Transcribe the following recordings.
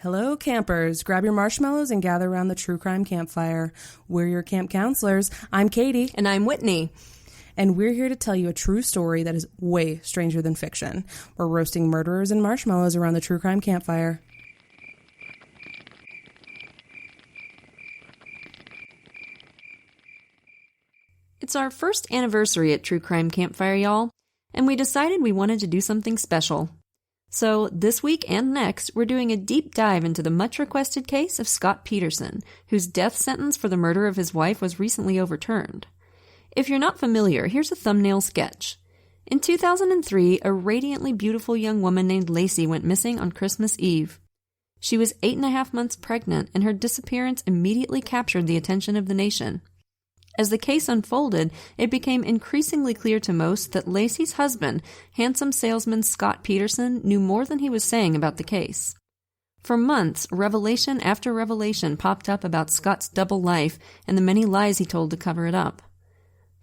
Hello, campers. Grab your marshmallows and gather around the True Crime Campfire. We're your camp counselors. I'm Katie. And I'm Whitney. And we're here to tell you a true story that is way stranger than fiction. We're roasting murderers and marshmallows around the True Crime Campfire. It's our first anniversary at True Crime Campfire, y'all, and we decided we wanted to do something special. So this week and next, we're doing a deep dive into the much-requested case of Scott Peterson, whose death sentence for the murder of his wife was recently overturned. If you're not familiar, here's a thumbnail sketch. In 2003, a radiantly beautiful young woman named Laci went missing on Christmas Eve. She was 8.5 months pregnant, and her disappearance immediately captured the attention of the nation. As the case unfolded, it became increasingly clear to most that Laci's husband, handsome salesman Scott Peterson, knew more than he was saying about the case. For months, revelation after revelation popped up about Scott's double life and the many lies he told to cover it up.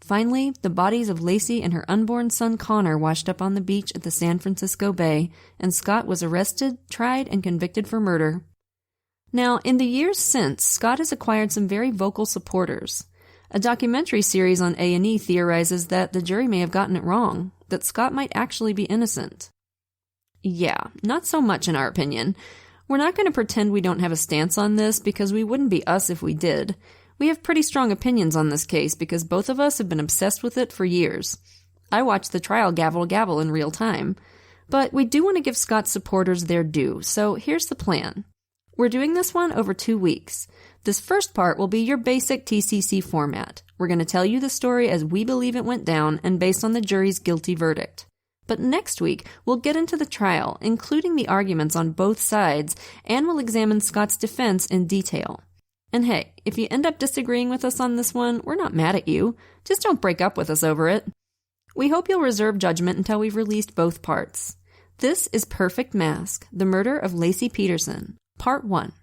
Finally, the bodies of Laci and her unborn son Connor washed up on the beach at the San Francisco Bay, and Scott was arrested, tried, and convicted for murder. Now, in the years since, Scott has acquired some very vocal supporters. A documentary series on A&E theorizes that the jury may have gotten it wrong, that Scott might actually be innocent. Yeah, not so much in our opinion. We're not going to pretend we don't have a stance on this because we wouldn't be us if we did. We have pretty strong opinions on this case because both of us have been obsessed with it for years. I watched the trial gavel in real time. But we do want to give Scott's supporters their due, so here's the plan. We're doing this one over 2 weeks. This first part will be your basic TCC format. We're going to tell you the story as we believe it went down and based on the jury's guilty verdict. But next week, we'll get into the trial, including the arguments on both sides, and we'll examine Scott's defense in detail. And hey, if you end up disagreeing with us on this one, we're not mad at you. Just don't break up with us over it. We hope you'll reserve judgment until we've released both parts. This is Perfect Mask, the murder of Laci Peterson, Part 1.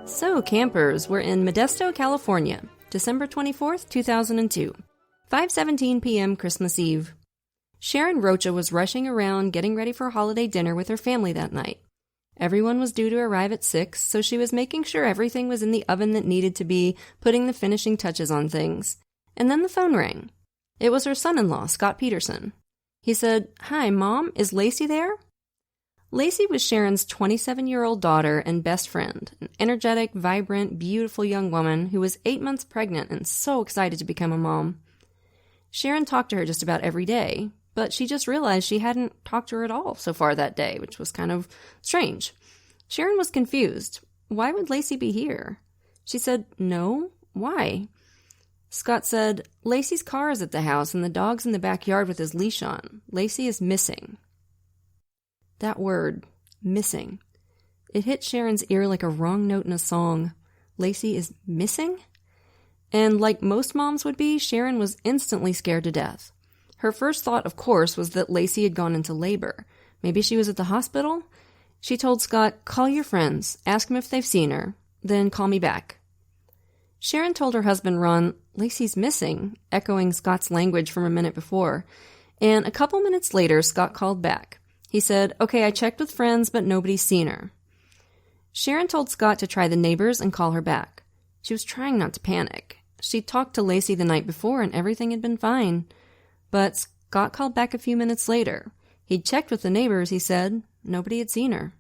So, campers, we're in Modesto, California, December 24th, 2002, 5:17 p.m. Christmas Eve. Sharon Rocha was rushing around getting ready for holiday dinner with her family that night. Everyone was due to arrive at 6, so she was making sure everything was in the oven that needed to be, putting the finishing touches on things. And then the phone rang. It was her son-in-law, Scott Peterson. He said, "Hi, Mom, is Laci there?" Laci was Sharon's 27-year-old daughter and best friend, an energetic, vibrant, beautiful young woman who was 8 months pregnant and so excited to become a mom. Sharon talked to her just about every day, but she just realized she hadn't talked to her at all so far that day, which was kind of strange. Sharon was confused. Why would Laci be here? She said, "No? Why?" Scott said, "Laci's car is at the house and the dog's in the backyard with his leash on. Laci is missing." That word, missing. It hit Sharon's ear like a wrong note in a song. Laci is missing? And like most moms would be, Sharon was instantly scared to death. Her first thought, of course, was that Laci had gone into labor. Maybe she was at the hospital? She told Scott, "Call your friends, ask them if they've seen her, then call me back." Sharon told her husband, Ron, "Laci's missing," echoing Scott's language from a minute before. And a couple minutes later, Scott called back. He said, "Okay, I checked with friends, but nobody's seen her." Sharon told Scott to try the neighbors and call her back. She was trying not to panic. She talked to Laci the night before and everything had been fine. But Scott called back a few minutes later. He'd checked with the neighbors, he said. Nobody had seen her.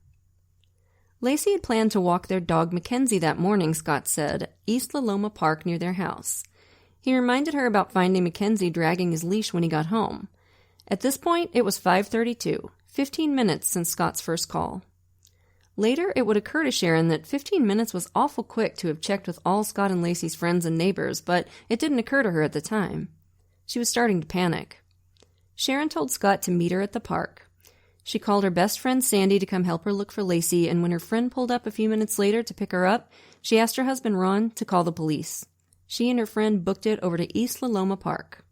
Laci had planned to walk their dog Mackenzie that morning, Scott said, at East La Loma Park near their house. He reminded her about finding Mackenzie dragging his leash when he got home. At this point, it was 5:32. 15 minutes since Scott's first call. Later, it would occur to Sharon that 15 minutes was awful quick to have checked with all Scott and Laci's friends and neighbors, but it didn't occur to her at the time. She was starting to panic. Sharon told Scott to meet her at the park. She called her best friend Sandy to come help her look for Laci, and when her friend pulled up a few minutes later to pick her up, she asked her husband Ron to call the police. She and her friend booked it over to East La Loma Park.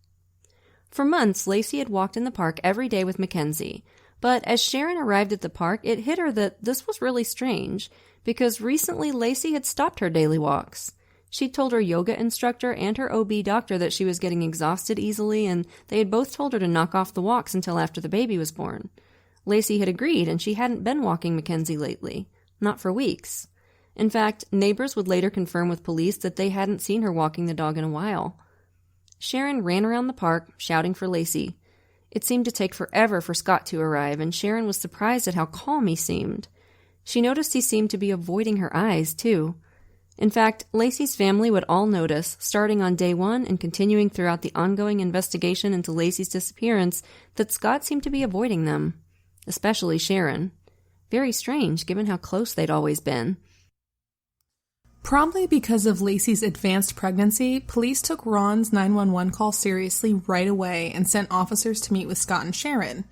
For months, Laci had walked in the park every day with Mackenzie, But as Sharon arrived at the park, it hit her that this was really strange, because recently Laci had stopped her daily walks. She'd told her yoga instructor and her OB doctor that she was getting exhausted easily, and they had both told her to knock off the walks until after the baby was born. Laci had agreed, and she hadn't been walking Mackenzie lately. Not for weeks. In fact, neighbors would later confirm with police that they hadn't seen her walking the dog in a while. Sharon ran around the park, shouting for Laci. It seemed to take forever for Scott to arrive, and Sharon was surprised at how calm he seemed. She noticed he seemed to be avoiding her eyes, too. In fact, Laci's family would all notice, starting on day 1 and continuing throughout the ongoing investigation into Laci's disappearance, that Scott seemed to be avoiding them. Especially Sharon. Very strange, given how close they'd always been. Probably because of Laci's advanced pregnancy, police took Ron's 911 call seriously right away and sent officers to meet with Scott and Sharon.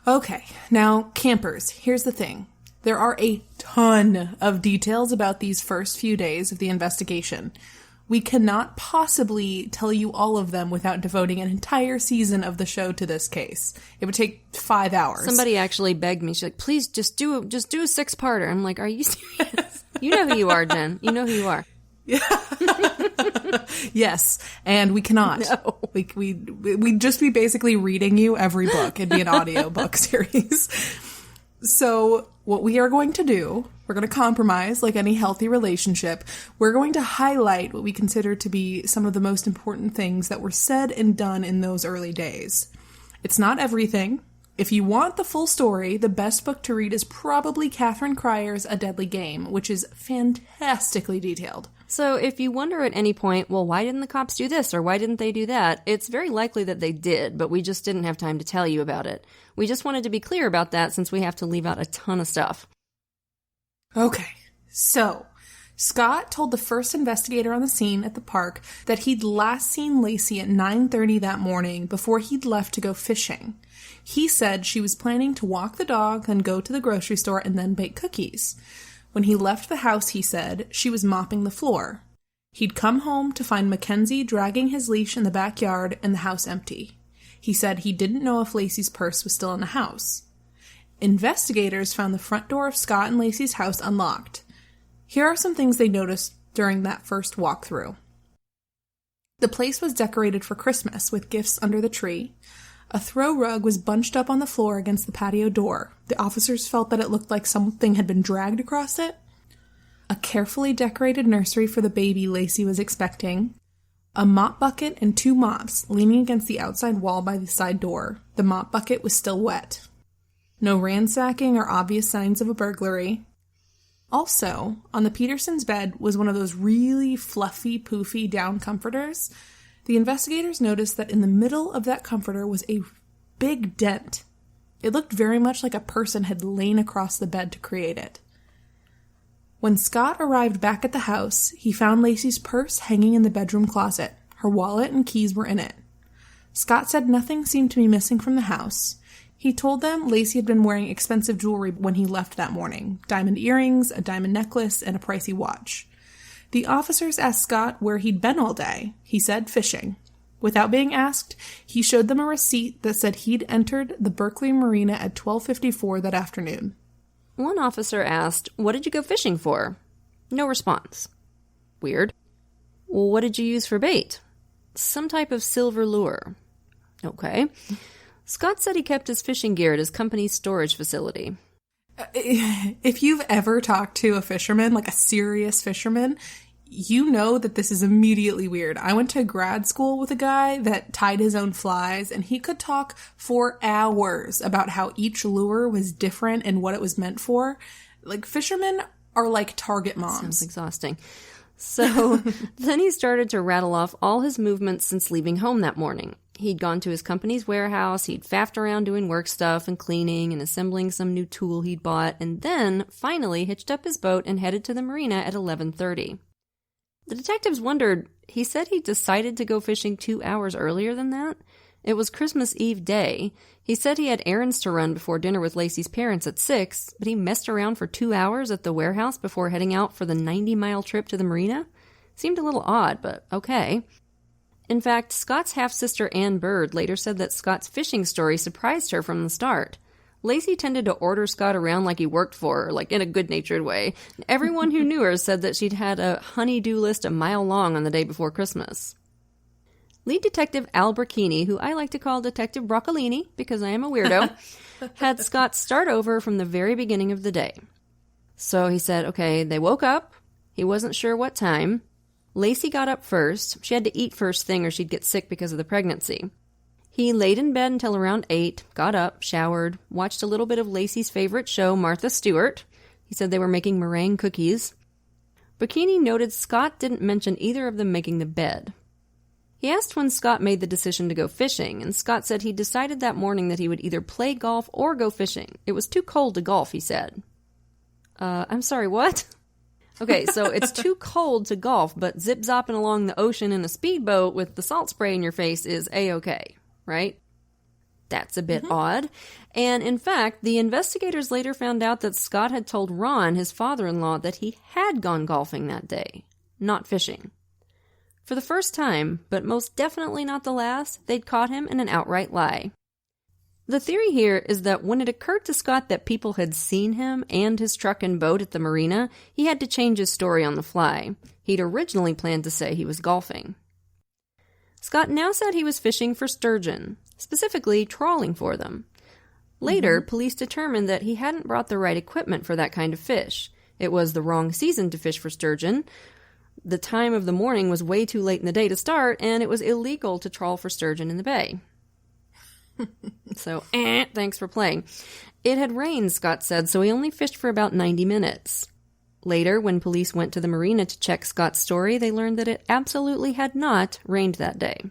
Okay, now, campers, here's the thing. There are a ton of details about these first few days of the investigation. We cannot possibly tell you all of them without devoting an entire season of the show to this case. It would take 5 hours. Somebody actually begged me. She's like, please just do a 6-parter. I'm like, are you serious? You know who you are, Jen. You know who you are. Yes, and we cannot. No. We'd just be basically reading you every book. It'd be an audiobook series. So what we are going to do, we're going to compromise like any healthy relationship. We're going to highlight what we consider to be some of the most important things that were said and done in those early days. It's not everything. If you want the full story, the best book to read is probably Catherine Cryer's A Deadly Game, which is fantastically detailed. So if you wonder at any point, well, why didn't the cops do this or why didn't they do that? It's very likely that they did, but we just didn't have time to tell you about it. We just wanted to be clear about that since we have to leave out a ton of stuff. Okay, so Scott told the first investigator on the scene at the park that he'd last seen Laci at 9:30 that morning before he'd left to go fishing. He said she was planning to walk the dog, then go to the grocery store, and then bake cookies. When he left the house, he said, she was mopping the floor. He'd come home to find Mackenzie dragging his leash in the backyard and the house empty. He said he didn't know if Laci's purse was still in the house. Investigators found the front door of Scott and Laci's house unlocked. Here are some things they noticed during that first walkthrough. The place was decorated for Christmas with gifts under the tree. A throw rug was bunched up on the floor against the patio door. The officers felt that it looked like something had been dragged across it. A carefully decorated nursery for the baby Laci was expecting. A mop bucket and 2 mops leaning against the outside wall by the side door. The mop bucket was still wet. No ransacking or obvious signs of a burglary. Also, on the Petersons' bed was one of those really fluffy, poofy down comforters. The investigators noticed that in the middle of that comforter was a big dent. It looked very much like a person had lain across the bed to create it. When Scott arrived back at the house, he found Laci's purse hanging in the bedroom closet. Her wallet and keys were in it. Scott said nothing seemed to be missing from the house. He told them Laci had been wearing expensive jewelry when he left that morning. Diamond earrings, a diamond necklace, and a pricey watch. The officers asked Scott where he'd been all day. He said fishing. Without being asked, he showed them a receipt that said he'd entered the Berkeley Marina at 12:54 that afternoon. One officer asked, what did you go fishing for? No response. Weird. Well, what did you use for bait? Some type of silver lure. Okay. Scott said he kept his fishing gear at his company's storage facility. If you've ever talked to a fisherman, like a serious fisherman, you know that this is immediately weird. I went to grad school with a guy that tied his own flies, and he could talk for hours about how each lure was different and what it was meant for. Like, fishermen are like target moms. Sounds exhausting. So then he started to rattle off all his movements since leaving home that morning. He'd gone to his company's warehouse, he'd faffed around doing work stuff and cleaning and assembling some new tool he'd bought, and then finally hitched up his boat and headed to the marina at 11:30. The detectives wondered, he said he decided to go fishing 2 hours earlier than that? It was Christmas Eve day. He said he had errands to run before dinner with Laci's parents at 6, but he messed around for 2 hours at the warehouse before heading out for the 90-mile trip to the marina? Seemed a little odd, but okay. In fact, Scott's half-sister Ann Bird later said that Scott's fishing story surprised her from the start. Laci tended to order Scott around like he worked for her, like in a good-natured way. Everyone who knew her said that she'd had a honey-do list a mile long on the day before Christmas. Lead Detective Al Bracchini, who I like to call Detective Broccolini because I am a weirdo, had Scott start over from the very beginning of the day. So he said, okay, they woke up. He wasn't sure what time. Laci got up first. She had to eat first thing or she'd get sick because of the pregnancy. He laid in bed until around 8, got up, showered, watched a little bit of Laci's favorite show, Martha Stewart. He said they were making meringue cookies. Bracchini noted Scott didn't mention either of them making the bed. He asked when Scott made the decision to go fishing, and Scott said he decided that morning that he would either play golf or go fishing. It was too cold to golf, he said. I'm sorry, what? Okay, so it's too cold to golf, but zip-zopping along the ocean in a speedboat with the salt spray in your face is A-okay, right? That's a bit odd. And in fact, the investigators later found out that Scott had told Ron, his father-in-law, that he had gone golfing that day, not fishing. For the first time, but most definitely not the last, they'd caught him in an outright lie. The theory here is that when it occurred to Scott that people had seen him and his truck and boat at the marina, he had to change his story on the fly. He'd originally planned to say he was golfing. Scott now said he was fishing for sturgeon, specifically trawling for them. Later, police determined that he hadn't brought the right equipment for that kind of fish. It was the wrong season to fish for sturgeon. The time of the morning was way too late in the day to start, and it was illegal to trawl for sturgeon in the bay. So, thanks for playing. It had rained, Scott said, so he only fished for about 90 minutes. Later, when police went to the marina to check Scott's story, they learned that it absolutely had not rained that day.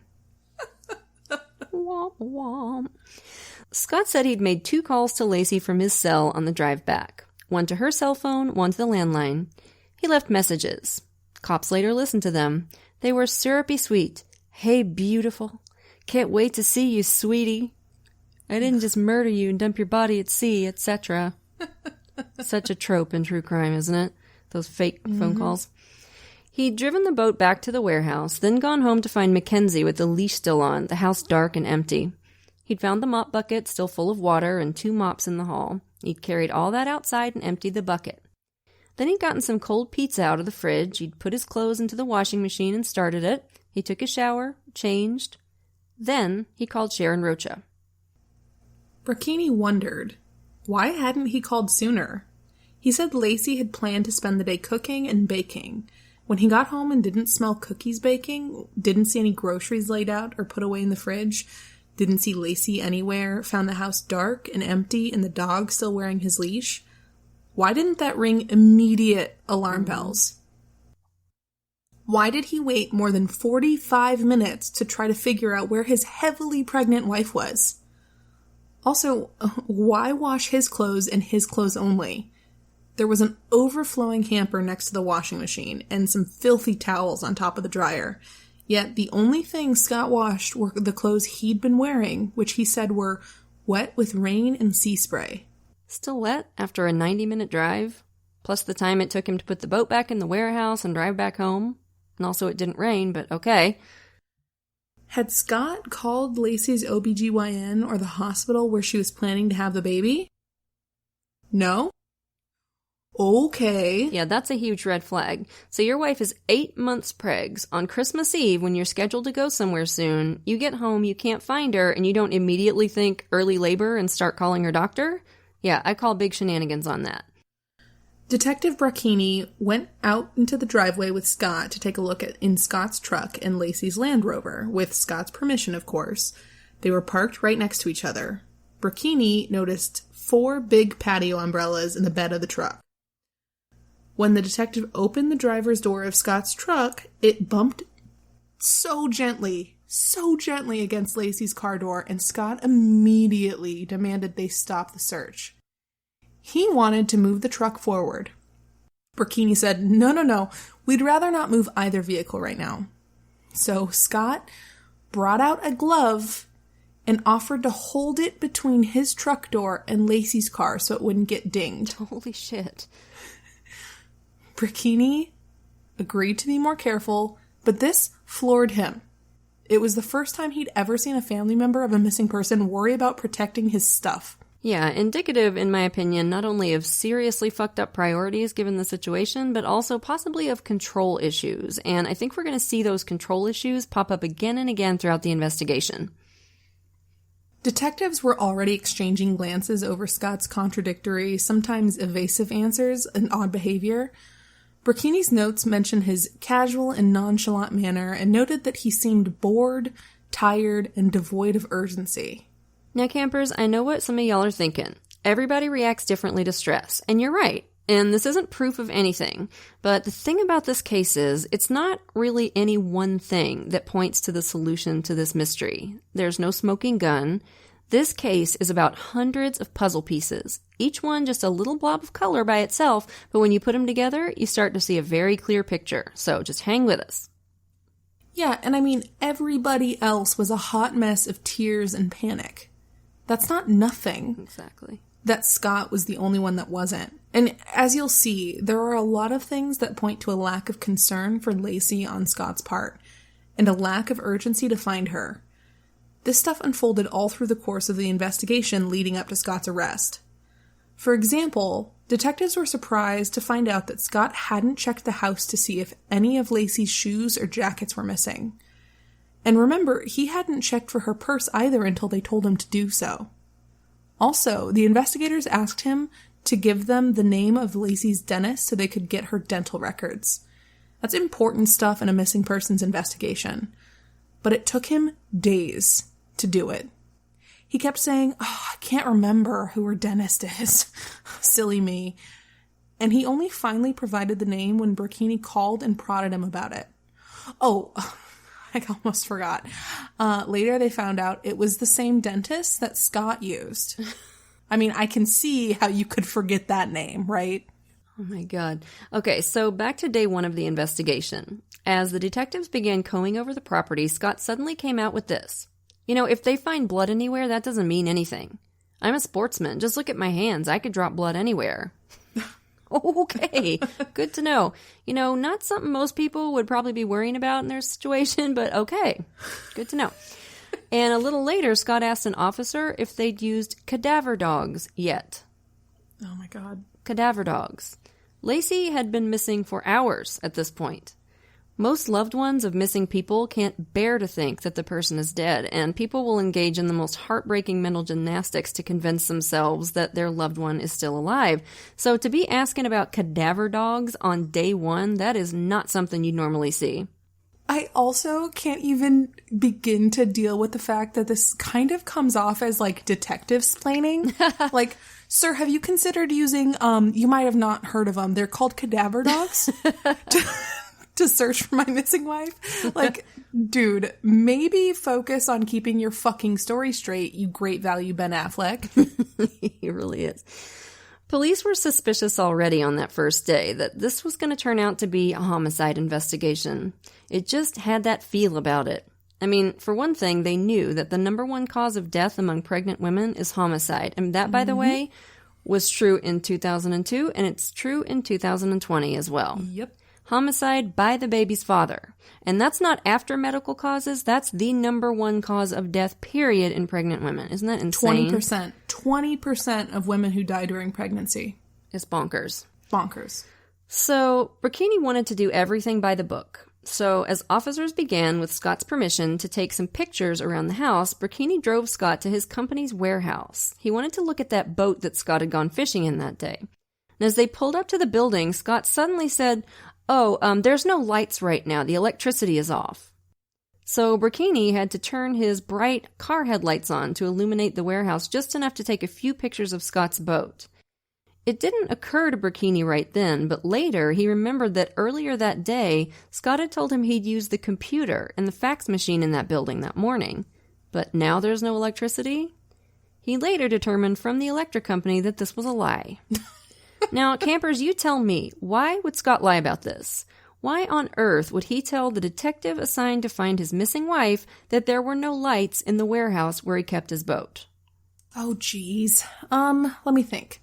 Womp womp. Scott said he'd made 2 calls to Laci from his cell on the drive back. One to her cell phone, one to the landline. He left messages. Cops later listened to them. They were syrupy sweet. Hey, beautiful. Can't wait to see you, sweetie. I didn't just murder you and dump your body at sea, etc. Such a trope in true crime, isn't it? Those fake phone calls. He'd driven the boat back to the warehouse, then gone home to find Mackenzie with the leash still on, the house dark and empty. He'd found the mop bucket still full of water and 2 mops in the hall. He'd carried all that outside and emptied the bucket. Then he'd gotten some cold pizza out of the fridge. He'd put his clothes into the washing machine and started it. He took a shower, changed. Then he called Sharon Rocha. Bracchini wondered, why hadn't he called sooner? He said Laci had planned to spend the day cooking and baking. When he got home and didn't smell cookies baking, didn't see any groceries laid out or put away in the fridge, didn't see Laci anywhere, found the house dark and empty and the dog still wearing his leash, why didn't that ring immediate alarm bells? Why did he wait more than 45 minutes to try to figure out where his heavily pregnant wife was? Also, why wash his clothes and his clothes only? There was an overflowing hamper next to the washing machine and some filthy towels on top of the dryer. Yet the only things Scott washed were the clothes he'd been wearing, which he said were wet with rain and sea spray. Still wet after a 90-minute drive, plus the time it took him to put the boat back in the warehouse and drive back home. And also it didn't rain, but okay. Had Scott called Laci's OBGYN or the hospital where she was planning to have the baby? No? Okay. Yeah, that's a huge red flag. So your wife is 8 months pregs. On Christmas Eve, when you're scheduled to go somewhere soon, you get home, you can't find her, and you don't immediately think early labor and start calling her doctor? Yeah, I call big shenanigans on that. Detective Bracchini went out into the driveway with Scott to take a look in Scott's truck and Laci's Land Rover, with Scott's permission, of course. They were parked right next to each other. Bracchini noticed 4 big patio umbrellas in the bed of the truck. When the detective opened the driver's door of Scott's truck, it bumped so gently against Laci's car door, and Scott immediately demanded they stop the search. He wanted to move the truck forward. Bracchini said, No, we'd rather not move either vehicle right now. So Scott brought out a glove and offered to hold it between his truck door and Laci's car so it wouldn't get dinged. Holy shit. Bracchini agreed to be more careful, but this floored him. It was the first time he'd ever seen a family member of a missing person worry about protecting his stuff. Yeah, indicative, in my opinion, not only of seriously fucked up priorities given the situation, but also possibly of control issues. And I think we're going to see those control issues pop up again and again throughout the investigation. Detectives were already exchanging glances over Scott's contradictory, sometimes evasive answers and odd behavior. Burkini's notes mention his casual and nonchalant manner and noted that he seemed bored, tired, and devoid of urgency. Now, campers, I know what some of y'all are thinking. Everybody reacts differently to stress, and you're right. And this isn't proof of anything. But the thing about this case is, it's not really any one thing that points to the solution to this mystery. There's no smoking gun. This case is about hundreds of puzzle pieces, each one just a little blob of color by itself, but when you put them together, you start to see a very clear picture. So just hang with us. Yeah, and I mean, everybody else was a hot mess of tears and panic. That's not nothing. Exactly. That Scott was the only one that wasn't. And as you'll see, there are a lot of things that point to a lack of concern for Laci on Scott's part, and a lack of urgency to find her. This stuff unfolded all through the course of the investigation leading up to Scott's arrest. For example, detectives were surprised to find out that Scott hadn't checked the house to see if any of Laci's shoes or jackets were missing. And remember, he hadn't checked for her purse either until they told him to do so. Also, the investigators asked him to give them the name of Laci's dentist so they could get her dental records. That's important stuff in a missing persons investigation. But it took him days to do it. He kept saying, I can't remember who her dentist is. Silly me. And he only finally provided the name when Burkini called and prodded him about it. Oh, I almost forgot. Later they found out it was the same dentist that Scott used. I mean, I can see how you could forget that name, right? Oh my God. Okay, so back to day one of the investigation. As the detectives began combing over the property, Scott suddenly came out with this. You know, if they find blood anywhere, that doesn't mean anything. I'm a sportsman. Just look at my hands. I could drop blood anywhere. Okay, good to know. You know, not something most people would probably be worrying about in their situation, but okay, good to know. And a little later, Scott asked an officer if they'd used cadaver dogs yet. Oh my God. Cadaver dogs. Laci had been missing for hours at this point. Most loved ones of missing people can't bear to think that the person is dead, and people will engage in the most heartbreaking mental gymnastics to convince themselves that their loved one is still alive. So to be asking about cadaver dogs on day one, that is not something you'd normally see. I also can't even begin to deal with the fact that this kind of comes off as like detective-splaining. Like, sir, have you considered using, you might have not heard of them, they're called cadaver dogs? To search for my missing wife? Like, dude, maybe focus on keeping your fucking story straight, you great value Ben Affleck. He really is. Police were suspicious already on that first day that this was going to turn out to be a homicide investigation. It just had that feel about it. I mean, for one thing, they knew that the number one cause of death among pregnant women is homicide. And that, by the way, was true in 2002, and it's true in 2020 as well. Yep. Homicide by the baby's father. And that's not after medical causes. That's the number one cause of death, period, in pregnant women. Isn't that insane? 20%. 20% of women who die during pregnancy. It's bonkers. Bonkers. So, Burkini wanted to do everything by the book. So, as officers began, with Scott's permission, to take some pictures around the house, Burkini drove Scott to his company's warehouse. He wanted to look at that boat that Scott had gone fishing in that day. And as they pulled up to the building, Scott suddenly said, there's no lights right now. The electricity is off. So Burkini had to turn his bright car headlights on to illuminate the warehouse just enough to take a few pictures of Scott's boat. It didn't occur to Burkini right then, but later he remembered that earlier that day, Scott had told him he'd used the computer and the fax machine in that building that morning. But now there's no electricity? He later determined from the electric company that this was a lie. Now, campers, you tell me, why would Scott lie about this? Why on earth would he tell the detective assigned to find his missing wife that there were no lights in the warehouse where he kept his boat? Oh, geez. Let me think.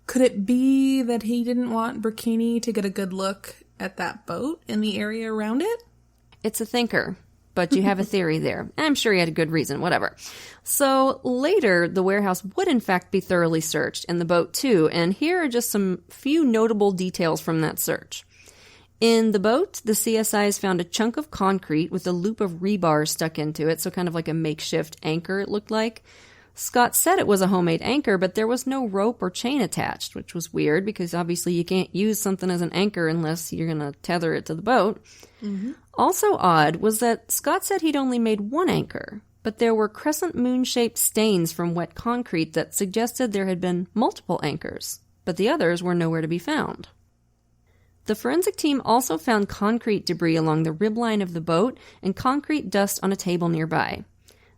Could it be that he didn't want Burkini to get a good look at that boat and the area around it? It's a thinker, but you have a theory there. I'm sure he had a good reason, whatever. So later, the warehouse would in fact be thoroughly searched, and the boat too, and here are just some few notable details from that search. In the boat, the CSIs found a chunk of concrete with a loop of rebar stuck into it, so kind of like a makeshift anchor it looked like. Scott said it was a homemade anchor, but there was no rope or chain attached, which was weird because obviously you can't use something as an anchor unless you're going to tether it to the boat. Mm-hmm. Also odd was that Scott said he'd only made one anchor, but there were crescent moon-shaped stains from wet concrete that suggested there had been multiple anchors, but the others were nowhere to be found. The forensic team also found concrete debris along the ribline of the boat and concrete dust on a table nearby.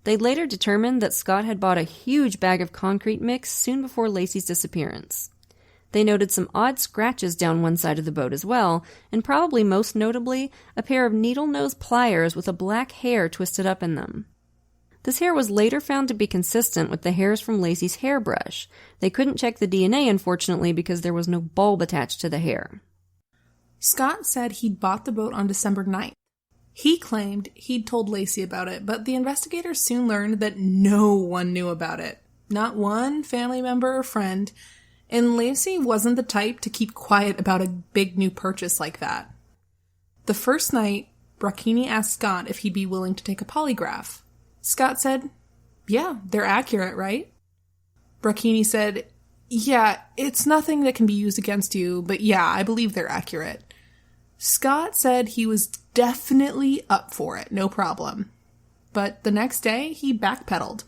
They later determined that Scott had bought a huge bag of concrete mix soon before Laci's disappearance. They noted some odd scratches down one side of the boat as well, and probably most notably, a pair of needle-nose pliers with a black hair twisted up in them. This hair was later found to be consistent with the hairs from Laci's hairbrush. They couldn't check the DNA, unfortunately, because there was no bulb attached to the hair. Scott said he'd bought the boat on December 9th. He claimed he'd told Laci about it, but the investigators soon learned that no one knew about it. Not one family member or friend, and Laci wasn't the type to keep quiet about a big new purchase like that. The first night, Bracchini asked Scott if he'd be willing to take a polygraph. Scott said, "Yeah, they're accurate, right?" Bracchini said, "Yeah, it's nothing that can be used against you, but yeah, I believe they're accurate." Scott said he was definitely up for it, no problem. But the next day, he backpedaled.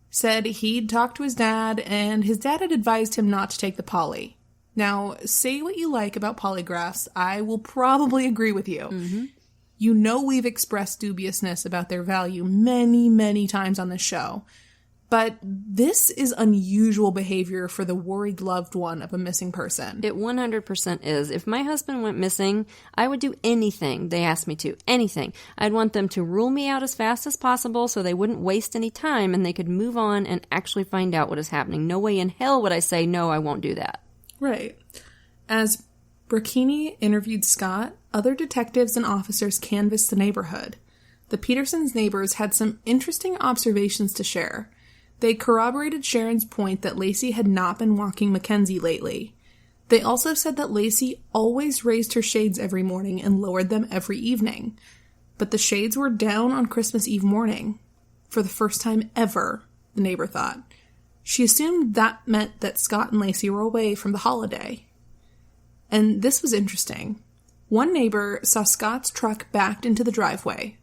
Said he'd talked to his dad, and his dad had advised him not to take the poly. Now, say what you like about polygraphs, I will probably agree with you. Mm-hmm. You know we've expressed dubiousness about their value many, many times on this show. But this is unusual behavior for the worried loved one of a missing person. It 100% is. If my husband went missing, I would do anything they asked me to. Anything. I'd want them to rule me out as fast as possible so they wouldn't waste any time and they could move on and actually find out what is happening. No way in hell would I say, no, I won't do that. Right. As Bracchini interviewed Scott, other detectives and officers canvassed the neighborhood. The Petersons' neighbors had some interesting observations to share. They corroborated Sharon's point that Laci had not been walking Mackenzie lately. They also said that Laci always raised her shades every morning and lowered them every evening. But the shades were down on Christmas Eve morning. For the first time ever, the neighbor thought. She assumed that meant that Scott and Laci were away from the holiday. And this was interesting. One neighbor saw Scott's truck backed into the driveway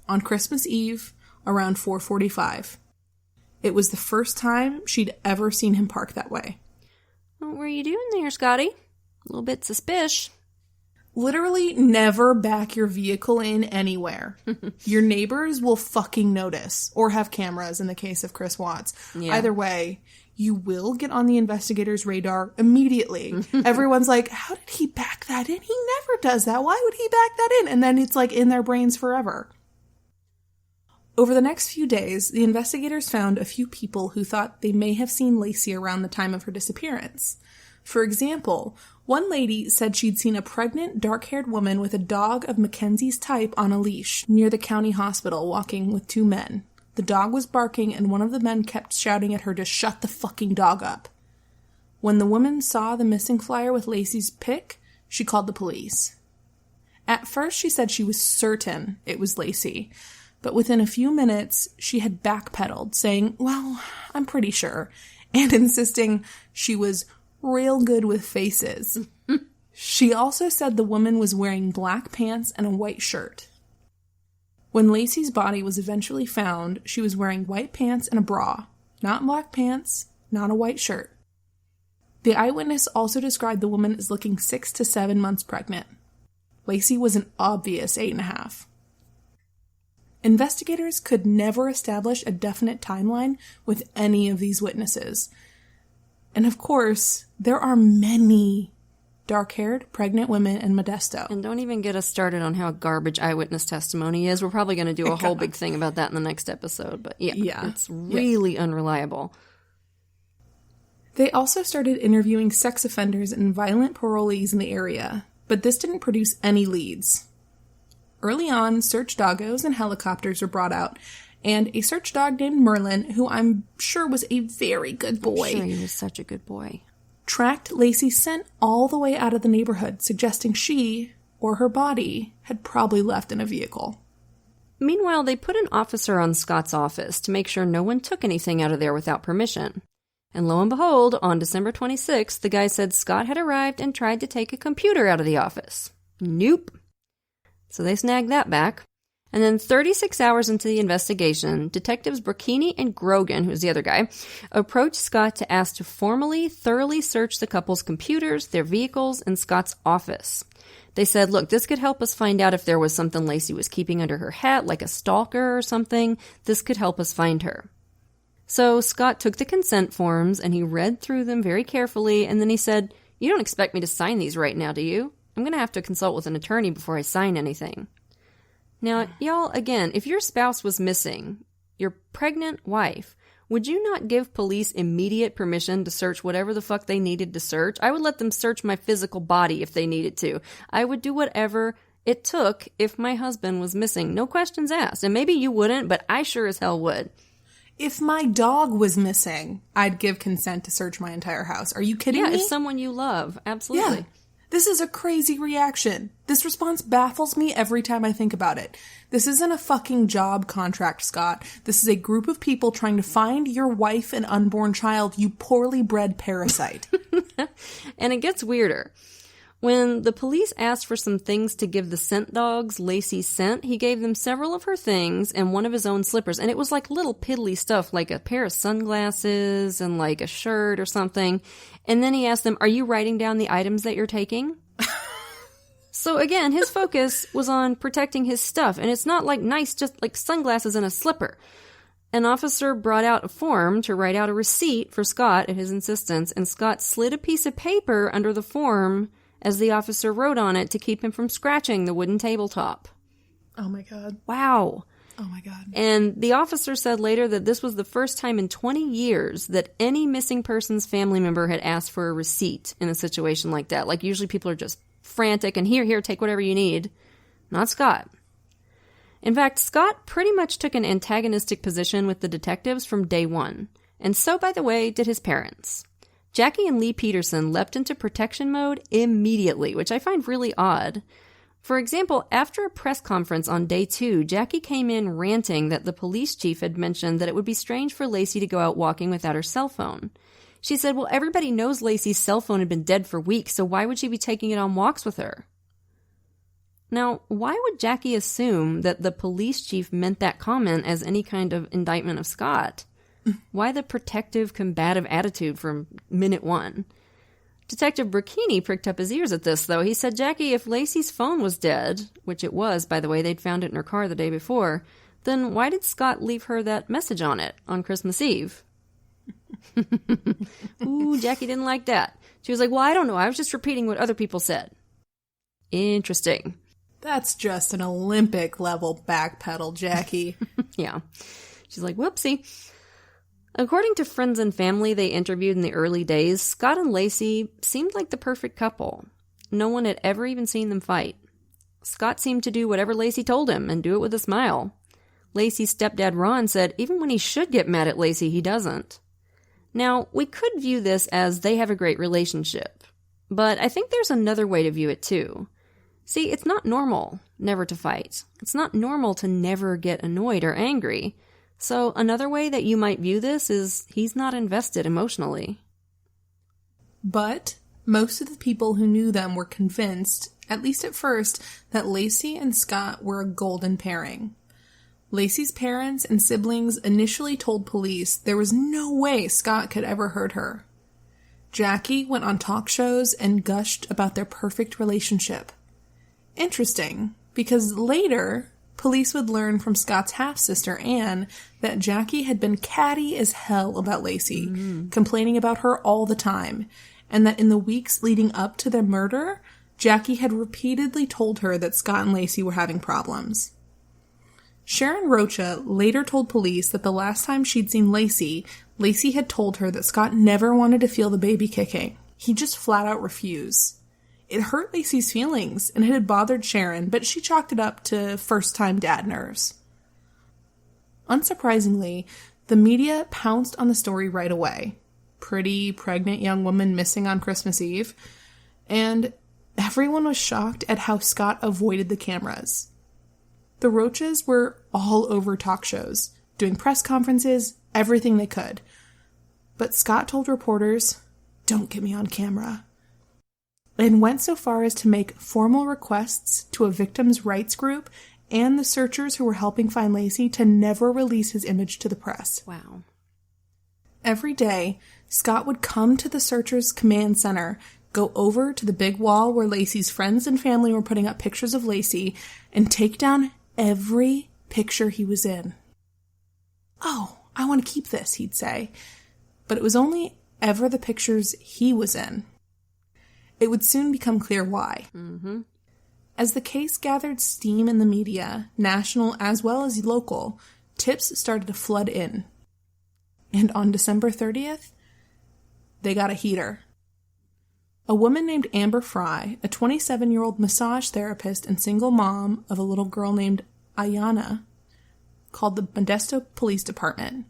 on Christmas Eve around 4:45. It was the first time she'd ever seen him park that way. What were you doing there, Scotty? A little bit suspicious. Literally never back your vehicle in anywhere. Your neighbors will fucking notice. Or have cameras in the case of Chris Watts. Yeah. Either way, you will get on the investigator's radar immediately. Everyone's like, how did he back that in? He never does that. Why would he back that in? And then it's like in their brains forever. Over the next few days, the investigators found a few people who thought they may have seen Laci around the time of her disappearance. For example, one lady said she'd seen a pregnant, dark-haired woman with a dog of Mackenzie's type on a leash near the county hospital walking with two men. The dog was barking and one of the men kept shouting at her to shut the fucking dog up. When the woman saw the missing flyer with Laci's pic, she called the police. At first, she said she was certain it was Laci. But within a few minutes, she had backpedaled, saying, well, I'm pretty sure, and insisting she was real good with faces. She also said the woman was wearing black pants and a white shirt. When Laci's body was eventually found, she was wearing white pants and a bra, not black pants, not a white shirt. The eyewitness also described the woman as looking 6 to 7 months pregnant. Laci was an obvious 8.5. Investigators could never establish a definite timeline with any of these witnesses. And of course, there are many dark-haired, pregnant women in Modesto. And don't even get us started on how garbage eyewitness testimony is. We're probably going to do a whole big thing about that in the next episode. But yeah. It's really unreliable. They also started interviewing sex offenders and violent parolees in the area, but this didn't produce any leads. Early on, search doggos and helicopters were brought out, and a search dog named Merlin, who I'm sure was a very good boy. I'm sure he was such a good boy. Tracked Laci's scent all the way out of the neighborhood, suggesting she, or her body, had probably left in a vehicle. Meanwhile, they put an officer on Scott's office to make sure no one took anything out of there without permission. And lo and behold, on December 26th, the guy said Scott had arrived and tried to take a computer out of the office. Nope. So they snagged that back. And then 36 hours into the investigation, detectives Burkini and Grogan, who's the other guy, approached Scott to ask to formally, thoroughly search the couple's computers, their vehicles, and Scott's office. They said, look, this could help us find out if there was something Laci was keeping under her hat, like a stalker or something. This could help us find her. So Scott took the consent forms and he read through them very carefully, and then he said, you don't expect me to sign these right now, do you? I'm going to have to consult with an attorney before I sign anything. Now, y'all, again, if your spouse was missing, your pregnant wife, would you not give police immediate permission to search whatever the fuck they needed to search? I would let them search my physical body if they needed to. I would do whatever it took if my husband was missing. No questions asked. And maybe you wouldn't, but I sure as hell would. If my dog was missing, I'd give consent to search my entire house. Are you kidding me? Yeah, if someone you love. Absolutely. Yeah. This is a crazy reaction. This response baffles me every time I think about it. This isn't a fucking job contract, Scott. This is a group of people trying to find your wife and unborn child, you poorly bred parasite. And it gets weirder. When the police asked for some things to give the scent dogs Laci's scent, he gave them several of her things and one of his own slippers. And it was like little piddly stuff, like a pair of sunglasses and like a shirt or something. And then he asked them, are you writing down the items that you're taking? So again, his focus was on protecting his stuff. And it's not like nice, just like sunglasses and a slipper. An officer brought out a form to write out a receipt for Scott at his insistence. And Scott slid a piece of paper under the form as the officer wrote on it to keep him from scratching the wooden tabletop. Oh my God. Wow. Oh my God. And the officer said later that this was the first time in 20 years that any missing person's family member had asked for a receipt in a situation like that. Like usually people are just frantic and here, take whatever you need. Not Scott. In fact, Scott pretty much took an antagonistic position with the detectives from day one. And so, by the way, did his parents. Jackie and Lee Peterson leapt into protection mode immediately, which I find really odd. For example, after a press conference on day 2, Jackie came in ranting that the police chief had mentioned that it would be strange for Laci to go out walking without her cell phone. She said, well, everybody knows Laci's cell phone had been dead for weeks, so why would she be taking it on walks with her? Now, why would Jackie assume that the police chief meant that comment as any kind of indictment of Scott? Why the protective, combative attitude from minute one? Detective Burkini pricked up his ears at this, though. He said, Jackie, if Laci's phone was dead, which it was, by the way, they'd found it in her car the day before, then why did Scott leave her that message on it on Christmas Eve? Ooh, Jackie didn't like that. She was like, well, I don't know. I was just repeating what other people said. Interesting. That's just an Olympic-level backpedal, Jackie. Yeah. She's like, whoopsie. According to friends and family they interviewed in the early days, Scott and Laci seemed like the perfect couple. No one had ever even seen them fight. Scott seemed to do whatever Laci told him and do it with a smile. Laci's stepdad Ron said even when he should get mad at Laci, he doesn't. Now, we could view this as they have a great relationship, but I think there's another way to view it too. See, it's not normal never to fight. It's not normal to never get annoyed or angry. So another way that you might view this is he's not invested emotionally. But most of the people who knew them were convinced, at least at first, that Laci and Scott were a golden pairing. Laci's parents and siblings initially told police there was no way Scott could ever hurt her. Jackie went on talk shows and gushed about their perfect relationship. Interesting, because later, police would learn from Scott's half-sister, Anne, that Jackie had been catty as hell about Laci, complaining about her all the time, and that in the weeks leading up to their murder, Jackie had repeatedly told her that Scott and Laci were having problems. Sharon Rocha later told police that the last time she'd seen Laci, Laci had told her that Scott never wanted to feel the baby kicking. He just flat out refused. It hurt Laci's feelings, and it had bothered Sharon, but she chalked it up to first-time dad nerves. Unsurprisingly, the media pounced on the story right away. Pretty, pregnant young woman missing on Christmas Eve. And everyone was shocked at how Scott avoided the cameras. The Roaches were all over talk shows, doing press conferences, everything they could. But Scott told reporters, "Don't get me on camera," and went so far as to make formal requests to a victims' rights group and the searchers who were helping find Laci to never release his image to the press. Wow. Every day, Scott would come to the searchers' command center, go over to the big wall where Laci's friends and family were putting up pictures of Laci, and take down every picture he was in. "Oh, I want to keep this," he'd say. But it was only ever the pictures he was in. It would soon become clear why. Mm-hmm. As the case gathered steam in the media, national as well as local, tips started to flood in. And on December 30th, they got a heater. A woman named Amber Fry, a 27-year-old massage therapist and single mom of a little girl named Ayanna, called the Modesto Police Department.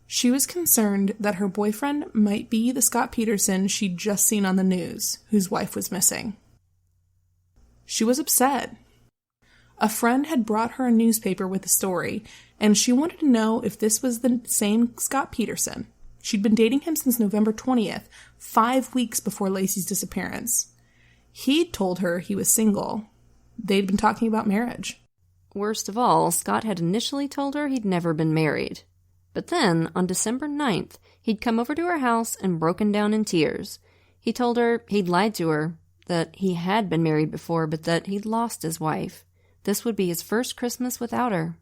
She was concerned that her boyfriend might be the Scott Peterson she'd just seen on the news, whose wife was missing. She was upset. A friend had brought her a newspaper with the story, and she wanted to know if this was the same Scott Peterson. She'd been dating him since November 20th, 5 weeks before Laci's disappearance. He'd told her he was single. They'd been talking about marriage. Worst of all, Scott had initially told her he'd never been married. But then, on December 9th, he'd come over to her house and broken down in tears. He told her he'd lied to her, that he had been married before, but that he'd lost his wife. This would be his first Christmas without her.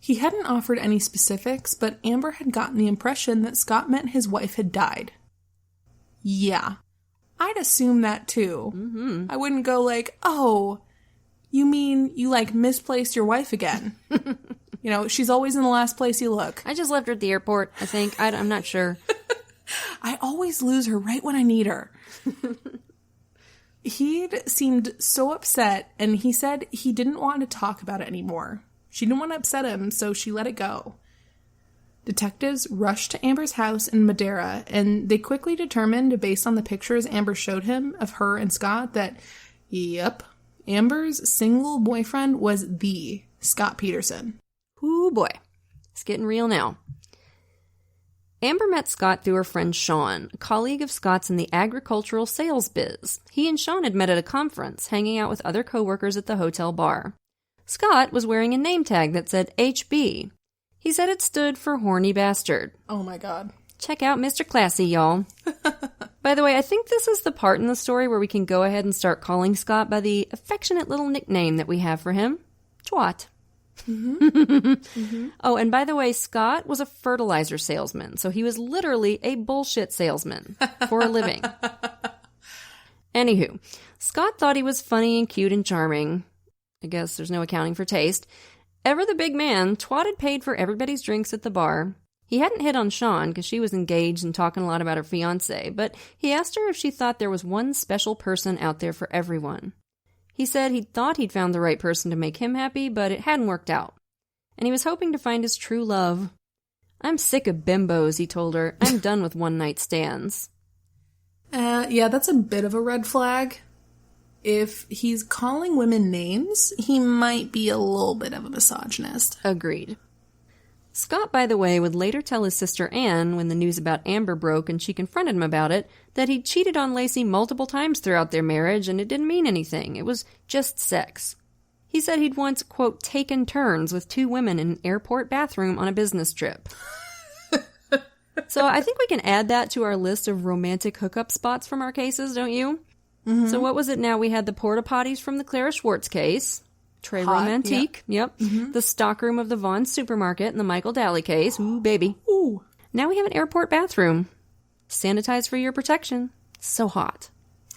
He hadn't offered any specifics, but Amber had gotten the impression that Scott meant his wife had died. Yeah, I'd assume that too. Mm-hmm. I wouldn't go like, "Oh, you mean you misplaced your wife again?" She's always in the last place you look. I just left her at the airport, I think. I'm not sure. I always lose her right when I need her. He'd seemed so upset, and he said he didn't want to talk about it anymore. She didn't want to upset him, so she let it go. Detectives rushed to Amber's house in Madera, and they quickly determined, based on the pictures Amber showed him of her and Scott, that, yep, Amber's single boyfriend was the Scott Peterson. Ooh, boy. It's getting real now. Amber met Scott through her friend Sean, a colleague of Scott's in the agricultural sales biz. He and Sean had met at a conference, hanging out with other coworkers at the hotel bar. Scott was wearing a name tag that said HB. He said it stood for horny bastard. Oh my god. Check out Mr. Classy, y'all. By the way, I think this is the part in the story where we can go ahead and start calling Scott by the affectionate little nickname that we have for him, Twat. Mm-hmm. Mm-hmm. Oh, and by the way, Scott was a fertilizer salesman, so he was literally a bullshit salesman for a living. Anywho, Scott thought he was funny and cute and charming. I guess there's no accounting for taste. Ever the big man, Twat had paid for everybody's drinks at the bar. He hadn't hit on Sean because she was engaged and talking a lot about her fiancé, but he asked her if she thought there was one special person out there for everyone. He said he thought he'd found the right person to make him happy, but it hadn't worked out. And he was hoping to find his true love. "I'm sick of bimbos," he told her. "I'm done with one-night stands." Yeah, that's a bit of a red flag. If he's calling women names, he might be a little bit of a misogynist. Agreed. Scott, by the way, would later tell his sister Anne, when the news about Amber broke and she confronted him about it, that he'd cheated on Laci multiple times throughout their marriage and it didn't mean anything. It was just sex. He said he'd once, quote, taken turns with 2 women in an airport bathroom on a business trip. So I think we can add that to our list of romantic hookup spots from our cases, don't you? Mm-hmm. So what was it now? We had the porta potties from the Clara Schwartz case. Très romantique. Yep. Mm-hmm. The stockroom of the Vaughn supermarket and the Michael Daly case. Ooh, baby. Ooh. Now we have an airport bathroom. Sanitized for your protection. So hot.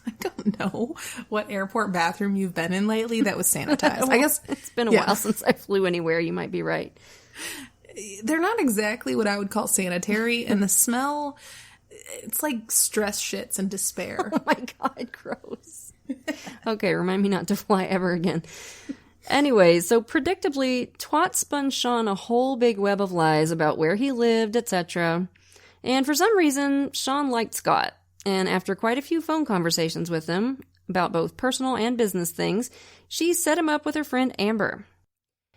I don't know what airport bathroom you've been in lately that was sanitized. Well, I guess it's been a while since I flew anywhere. You might be right. They're not exactly what I would call sanitary, and the smell, It's like stress shits and despair. Oh my God, gross. Okay, remind me not to fly ever again. Anyway, so predictably, Twat spun Sean a whole big web of lies about where he lived, etc. And for some reason, Sean liked Scott. And after quite a few phone conversations with him about both personal and business things, she set him up with her friend Amber.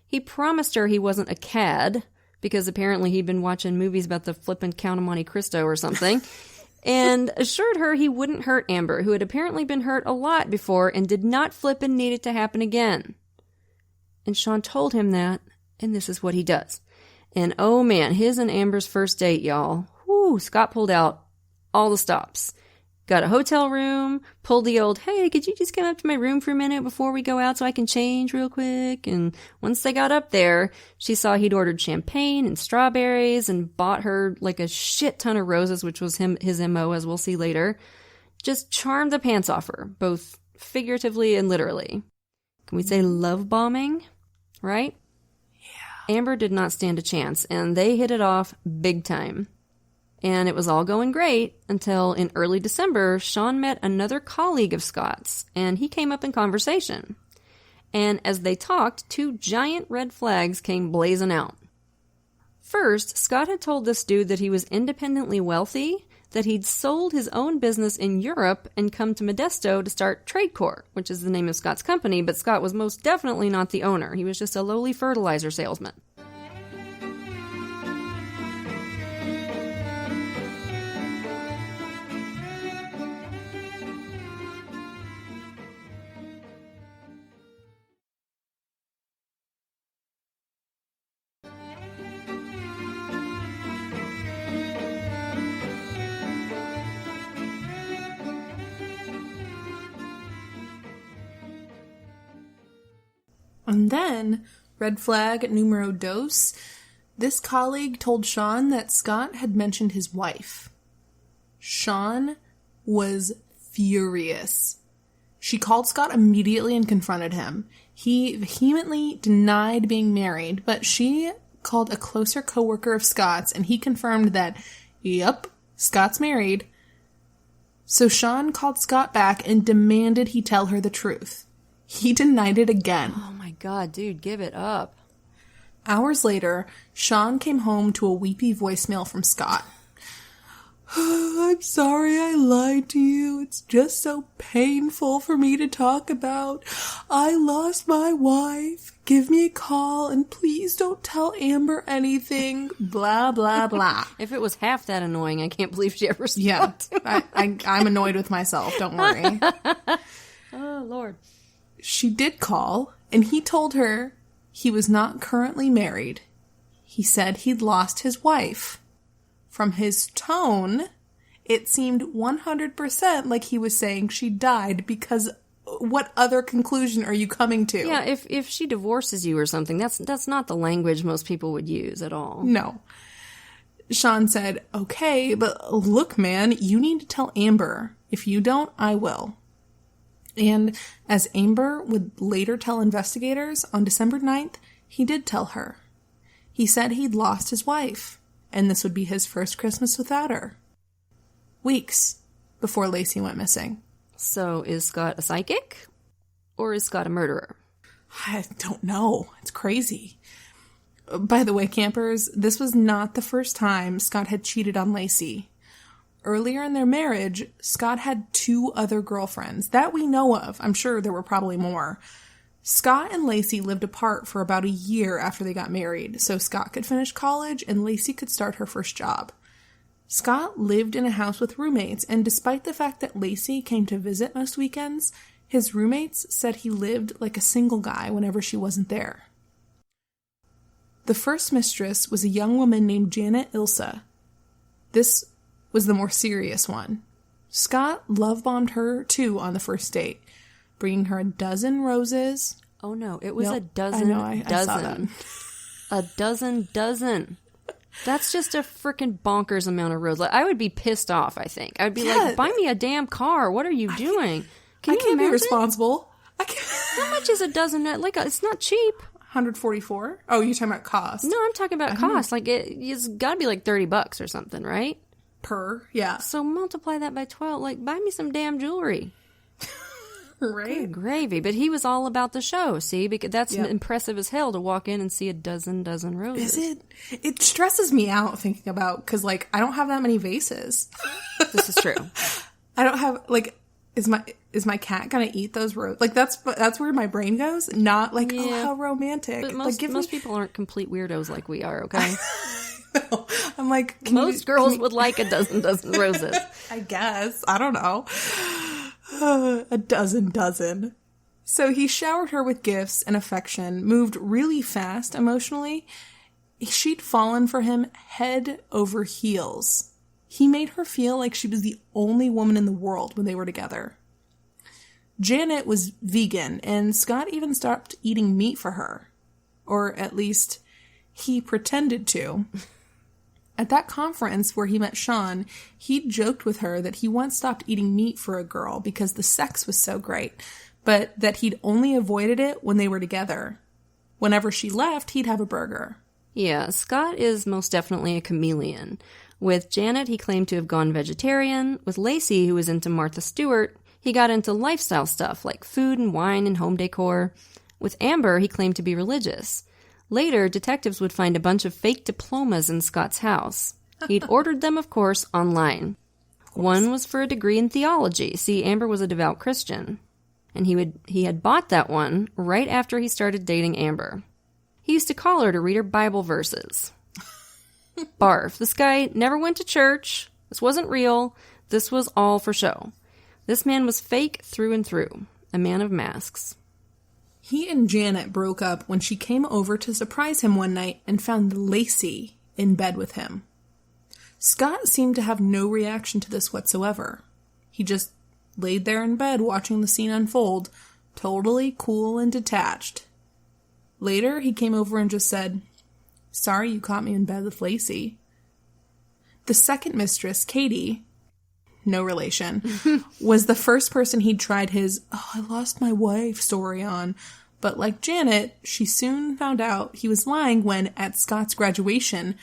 He promised her he wasn't a cad, because apparently he'd been watching movies about the flippin' Count of Monte Cristo or something, and assured her he wouldn't hurt Amber, who had apparently been hurt a lot before and did not flippin' need it to happen again. And Sean told him that, and this is what he does. And oh man, his and Amber's first date, y'all. Whoo, Scott pulled out all the stops. Got a hotel room, pulled the old, hey, could you just come up to my room for a minute before we go out so I can change real quick? And once they got up there, she saw he'd ordered champagne and strawberries and bought her like a shit ton of roses, which was his MO, as we'll see later. Just charmed the pants off her, both figuratively and literally. Can we say love bombing? Right? Yeah. Amber did not stand a chance, and they hit it off big time. And it was all going great until in early December, Sean met another colleague of Scott's, and he came up in conversation. And as they talked, two giant red flags came blazing out. First, Scott had told this dude that he was independently wealthy, that he'd sold his own business in Europe and come to Modesto to start TradeCorp, which is the name of Scott's company, but Scott was most definitely not the owner. He was just a lowly fertilizer salesman. And then, red flag numero dos, this colleague told Sean that Scott had mentioned his wife. Sean was furious. She called Scott immediately and confronted him. He vehemently denied being married, but she called a closer coworker of Scott's, and he confirmed that, yep, Scott's married. So Sean called Scott back and demanded he tell her the truth. He denied it again. Oh my God, dude, give it up. Hours later, Sean came home to a weepy voicemail from Scott. I'm sorry I lied to you. It's just so painful for me to talk about. I lost my wife. Give me a call and please don't tell Amber anything. Blah, blah, blah. If it was half that annoying, I can't believe she ever spoke Yeah, to him. I'm annoyed with myself. Don't worry. Oh, Lord. She did call, and he told her he was not currently married. He said he'd lost his wife. From his tone, it seemed 100% like he was saying she died, because what other conclusion are you coming to? Yeah, if she divorces you or something, that's not the language most people would use at all. No. Sean said, okay, but look, man, you need to tell Amber. If you don't, I will. And as Amber would later tell investigators, on December 9th, he did tell her. He said he'd lost his wife, and this would be his first Christmas without her. Weeks before Laci went missing. So is Scott a psychic? Or is Scott a murderer? I don't know. It's crazy. By the way, campers, this was not the first time Scott had cheated on Laci. Earlier in their marriage, Scott had 2 other girlfriends that we know of. I'm sure there were probably more. Scott and Laci lived apart for about a year after they got married, so Scott could finish college and Laci could start her first job. Scott lived in a house with roommates, and despite the fact that Laci came to visit most weekends, his roommates said he lived like a single guy whenever she wasn't there. The first mistress was a young woman named Janet Ilsa. This was the more serious one. Scott love-bombed her, too, on the first date, bringing her a dozen roses. Oh, no, it was a dozen. I know, I saw that. A dozen. That's just a freaking bonkers amount of roses. Like, I would be pissed off, I think. I would be like, buy me a damn car. What are you doing? I can't be responsible. How much is a dozen? Like, it's not cheap. 144? Oh, you're talking about cost. No, I'm talking about cost. Like, it's got to be like $30 or something, right? per, yeah. So multiply that by 12. Like, buy me some damn jewelry. Right? Good gravy. But he was all about the show, see? Because that's impressive as hell to walk in and see a dozen roses. Is it? It stresses me out thinking about, because, like, I don't have that many vases. This is true. I don't have, like, is my cat gonna eat those roses? Like, that's where my brain goes. Not like, oh, how romantic. But most people aren't complete weirdos like we are, okay? No. I'm like, most girls would like a dozen roses. I guess. I don't know. A dozen. So he showered her with gifts and affection, moved really fast emotionally. She'd fallen for him head over heels. He made her feel like she was the only woman in the world when they were together. Janet was vegan, and Scott even stopped eating meat for her. Or at least, he pretended to. At that conference where he met Sean, he joked with her that he once stopped eating meat for a girl because the sex was so great, but that he'd only avoided it when they were together. Whenever she left, he'd have a burger. Yeah, Scott is most definitely a chameleon. With Janet, he claimed to have gone vegetarian. With Laci, who was into Martha Stewart, he got into lifestyle stuff like food and wine and home decor. With Amber, he claimed to be religious. Later, detectives would find a bunch of fake diplomas in Scott's house. He'd ordered them, of course, online. One was for a degree in theology. See, Amber was a devout Christian. And he had bought that one right after he started dating Amber. He used to call her to read her Bible verses. Barf. This guy never went to church. This wasn't real. This was all for show. This man was fake through and through. A man of masks. He and Janet broke up when she came over to surprise him one night and found Laci in bed with him. Scott seemed to have no reaction to this whatsoever. He just laid there in bed watching the scene unfold, totally cool and detached. Later, he came over and just said, "Sorry you caught me in bed with Laci." The second mistress, Katie, no relation, was the first person he'd tried his, "oh, I lost my wife" story on. But like Janet, she soon found out he was lying when, at Scott's graduation,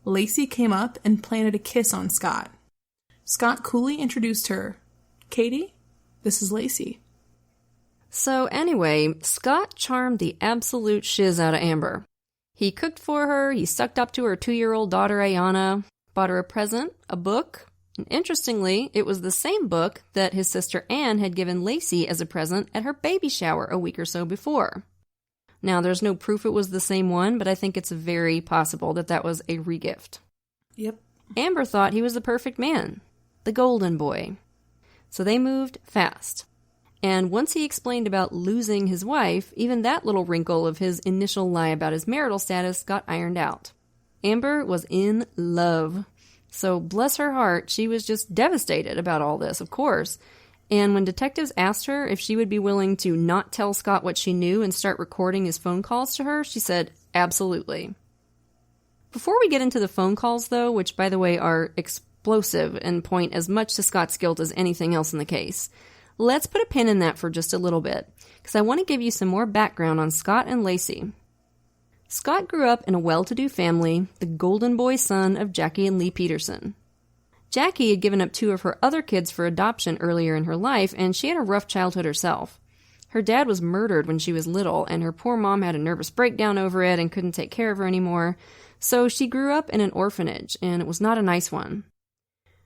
Laci came up and planted a kiss on Scott. Scott coolly introduced her. "Katie, this is Laci." So anyway, Scott charmed the absolute shiz out of Amber. He cooked for her, he sucked up to her 2-year-old daughter Ayana, bought her a present, a book. And interestingly, it was the same book that his sister Anne had given Laci as a present at her baby shower a week or so before. Now, there's no proof it was the same one, but I think it's very possible that that was a regift. Yep. Amber thought he was the perfect man, the golden boy. So they moved fast. And once he explained about losing his wife, even that little wrinkle of his initial lie about his marital status got ironed out. Amber was in love. So, bless her heart, she was just devastated about all this, of course. And when detectives asked her if she would be willing to not tell Scott what she knew and start recording his phone calls to her, she said, absolutely. Before we get into the phone calls, though, which, by the way, are explosive and point as much to Scott's guilt as anything else in the case, let's put a pin in that for just a little bit, because I want to give you some more background on Scott and Laci. Scott grew up in a well-to-do family, the golden boy son of Jackie and Lee Peterson. Jackie had given up 2 of her other kids for adoption earlier in her life, and she had a rough childhood herself. Her dad was murdered when she was little, and her poor mom had a nervous breakdown over it and couldn't take care of her anymore, so she grew up in an orphanage, and it was not a nice one.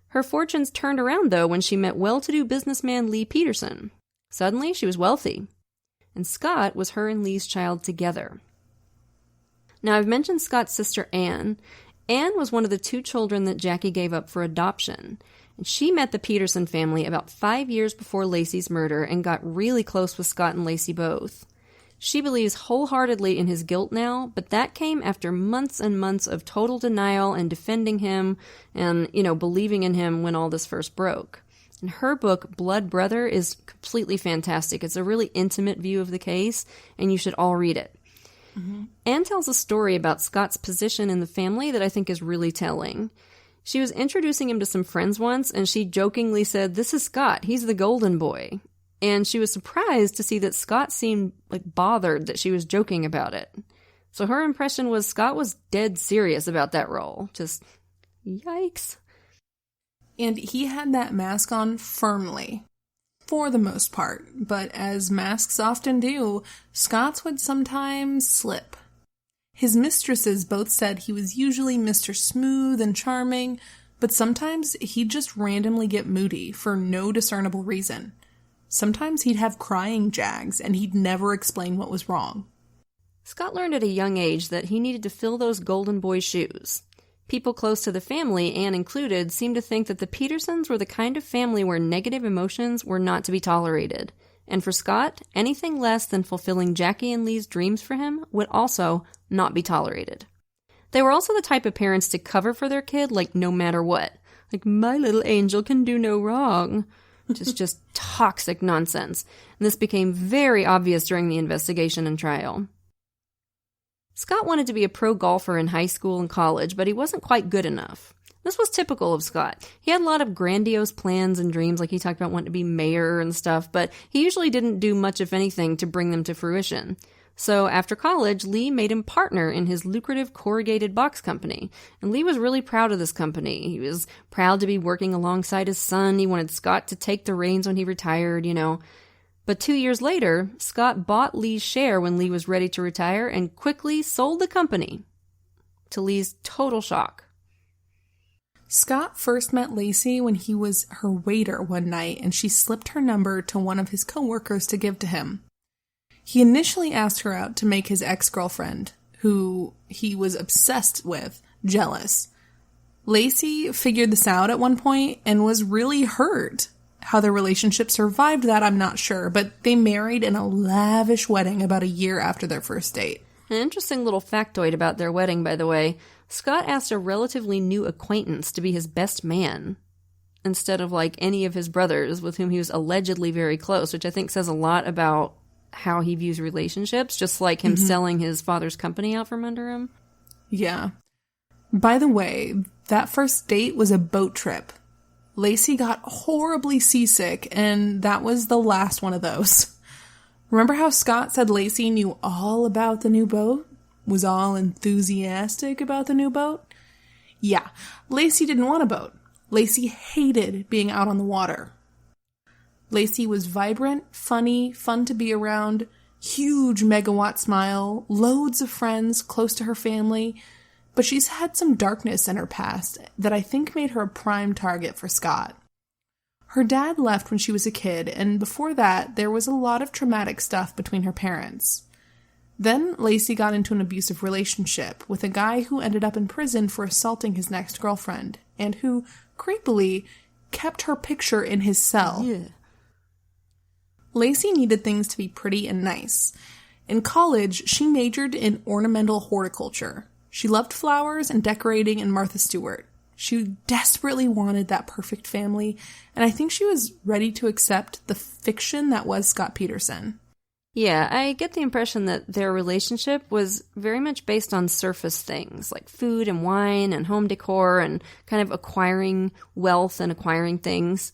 Her fortunes turned around, though, when she met well-to-do businessman Lee Peterson. Suddenly, she was wealthy, and Scott was her and Lee's child together. Now, I've mentioned Scott's sister Anne. Anne was one of the 2 children that Jackie gave up for adoption. And she met the Peterson family about 5 years before Laci's murder and got really close with Scott and Laci both. She believes wholeheartedly in his guilt now, but that came after months and months of total denial and defending him and, believing in him when all this first broke. And her book, Blood Brother, is completely fantastic. It's a really intimate view of the case, and you should all read it. Mm-hmm. Anne tells a story about Scott's position in the family that I think is really telling. She was introducing him to some friends once, and she jokingly said, "This is Scott. He's the golden boy." And she was surprised to see that Scott seemed bothered that she was joking about it. So her impression was Scott was dead serious about that role. Just, yikes. and he had that mask on firmly, for the most part, but as masks often do, Scott's would sometimes slip. His mistresses both said he was usually Mr. Smooth and charming, but sometimes he'd just randomly get moody for no discernible reason. Sometimes he'd have crying jags, and he'd never explain what was wrong. Scott learned at a young age that he needed to fill those golden boy shoes. People close to the family, Anne included, seemed to think that the Petersons were the kind of family where negative emotions were not to be tolerated. And for Scott, anything less than fulfilling Jackie and Lee's dreams for him would also not be tolerated. They were also the type of parents to cover for their kid, like, no matter what. Like, my little angel can do no wrong. Which is just toxic nonsense. And this became very obvious during the investigation and trial. Scott wanted to be a pro golfer in high school and college, but he wasn't quite good enough. This was typical of Scott. He had a lot of grandiose plans and dreams, like he talked about wanting to be mayor and stuff, but he usually didn't do much, if anything, to bring them to fruition. So after college, Lee made him partner in his lucrative corrugated box company. And Lee was really proud of this company. He was proud to be working alongside his son. He wanted Scott to take the reins when he retired, But 2 years later, Scott bought Lee's share when Lee was ready to retire and quickly sold the company, to Lee's total shock. Scott first met Laci when he was her waiter one night, and she slipped her number to one of his coworkers to give to him. He initially asked her out to make his ex-girlfriend, who he was obsessed with, jealous. Laci figured this out at one point and was really hurt. How their relationship survived that, I'm not sure, but they married in a lavish wedding about a year after their first date. An interesting little factoid about their wedding, by the way. Scott asked a relatively new acquaintance to be his best man, instead of, any of his brothers with whom he was allegedly very close, which I think says a lot about how he views relationships, just like him selling his father's company out from under him. Yeah. By the way, that first date was a boat trip. Laci got horribly seasick, and that was the last one of those. Remember how Scott said Laci knew all about the new boat? Was all enthusiastic about the new boat? Yeah, Laci didn't want a boat. Laci hated being out on the water. Laci was vibrant, funny, fun to be around, huge megawatt smile, loads of friends close to her family, but she's had some darkness in her past that I think made her a prime target for Scott. Her dad left when she was a kid, and before that, there was a lot of traumatic stuff between her parents. Then Laci got into an abusive relationship with a guy who ended up in prison for assaulting his next girlfriend, and who, creepily, kept her picture in his cell. Yeah. Laci needed things to be pretty and nice. In college, she majored in ornamental horticulture. She loved flowers and decorating and Martha Stewart. She desperately wanted that perfect family, and I think she was ready to accept the fiction that was Scott Peterson. Yeah, I get the impression that their relationship was very much based on surface things, like food and wine and home decor and kind of acquiring wealth and acquiring things.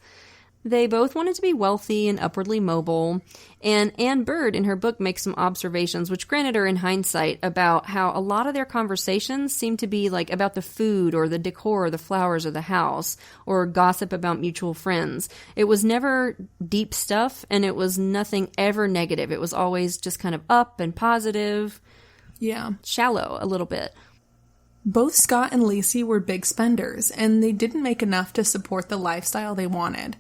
They both wanted to be wealthy and upwardly mobile, and Anne Bird in her book makes some observations, which granted are in hindsight, about how a lot of their conversations seemed to be about the food or the decor or the flowers or the house, or gossip about mutual friends. It was never deep stuff, and it was nothing ever negative. It was always just kind of up and positive. Yeah. Shallow a little bit. Both Scott and Laci were big spenders, and they didn't make enough to support the lifestyle they wanted.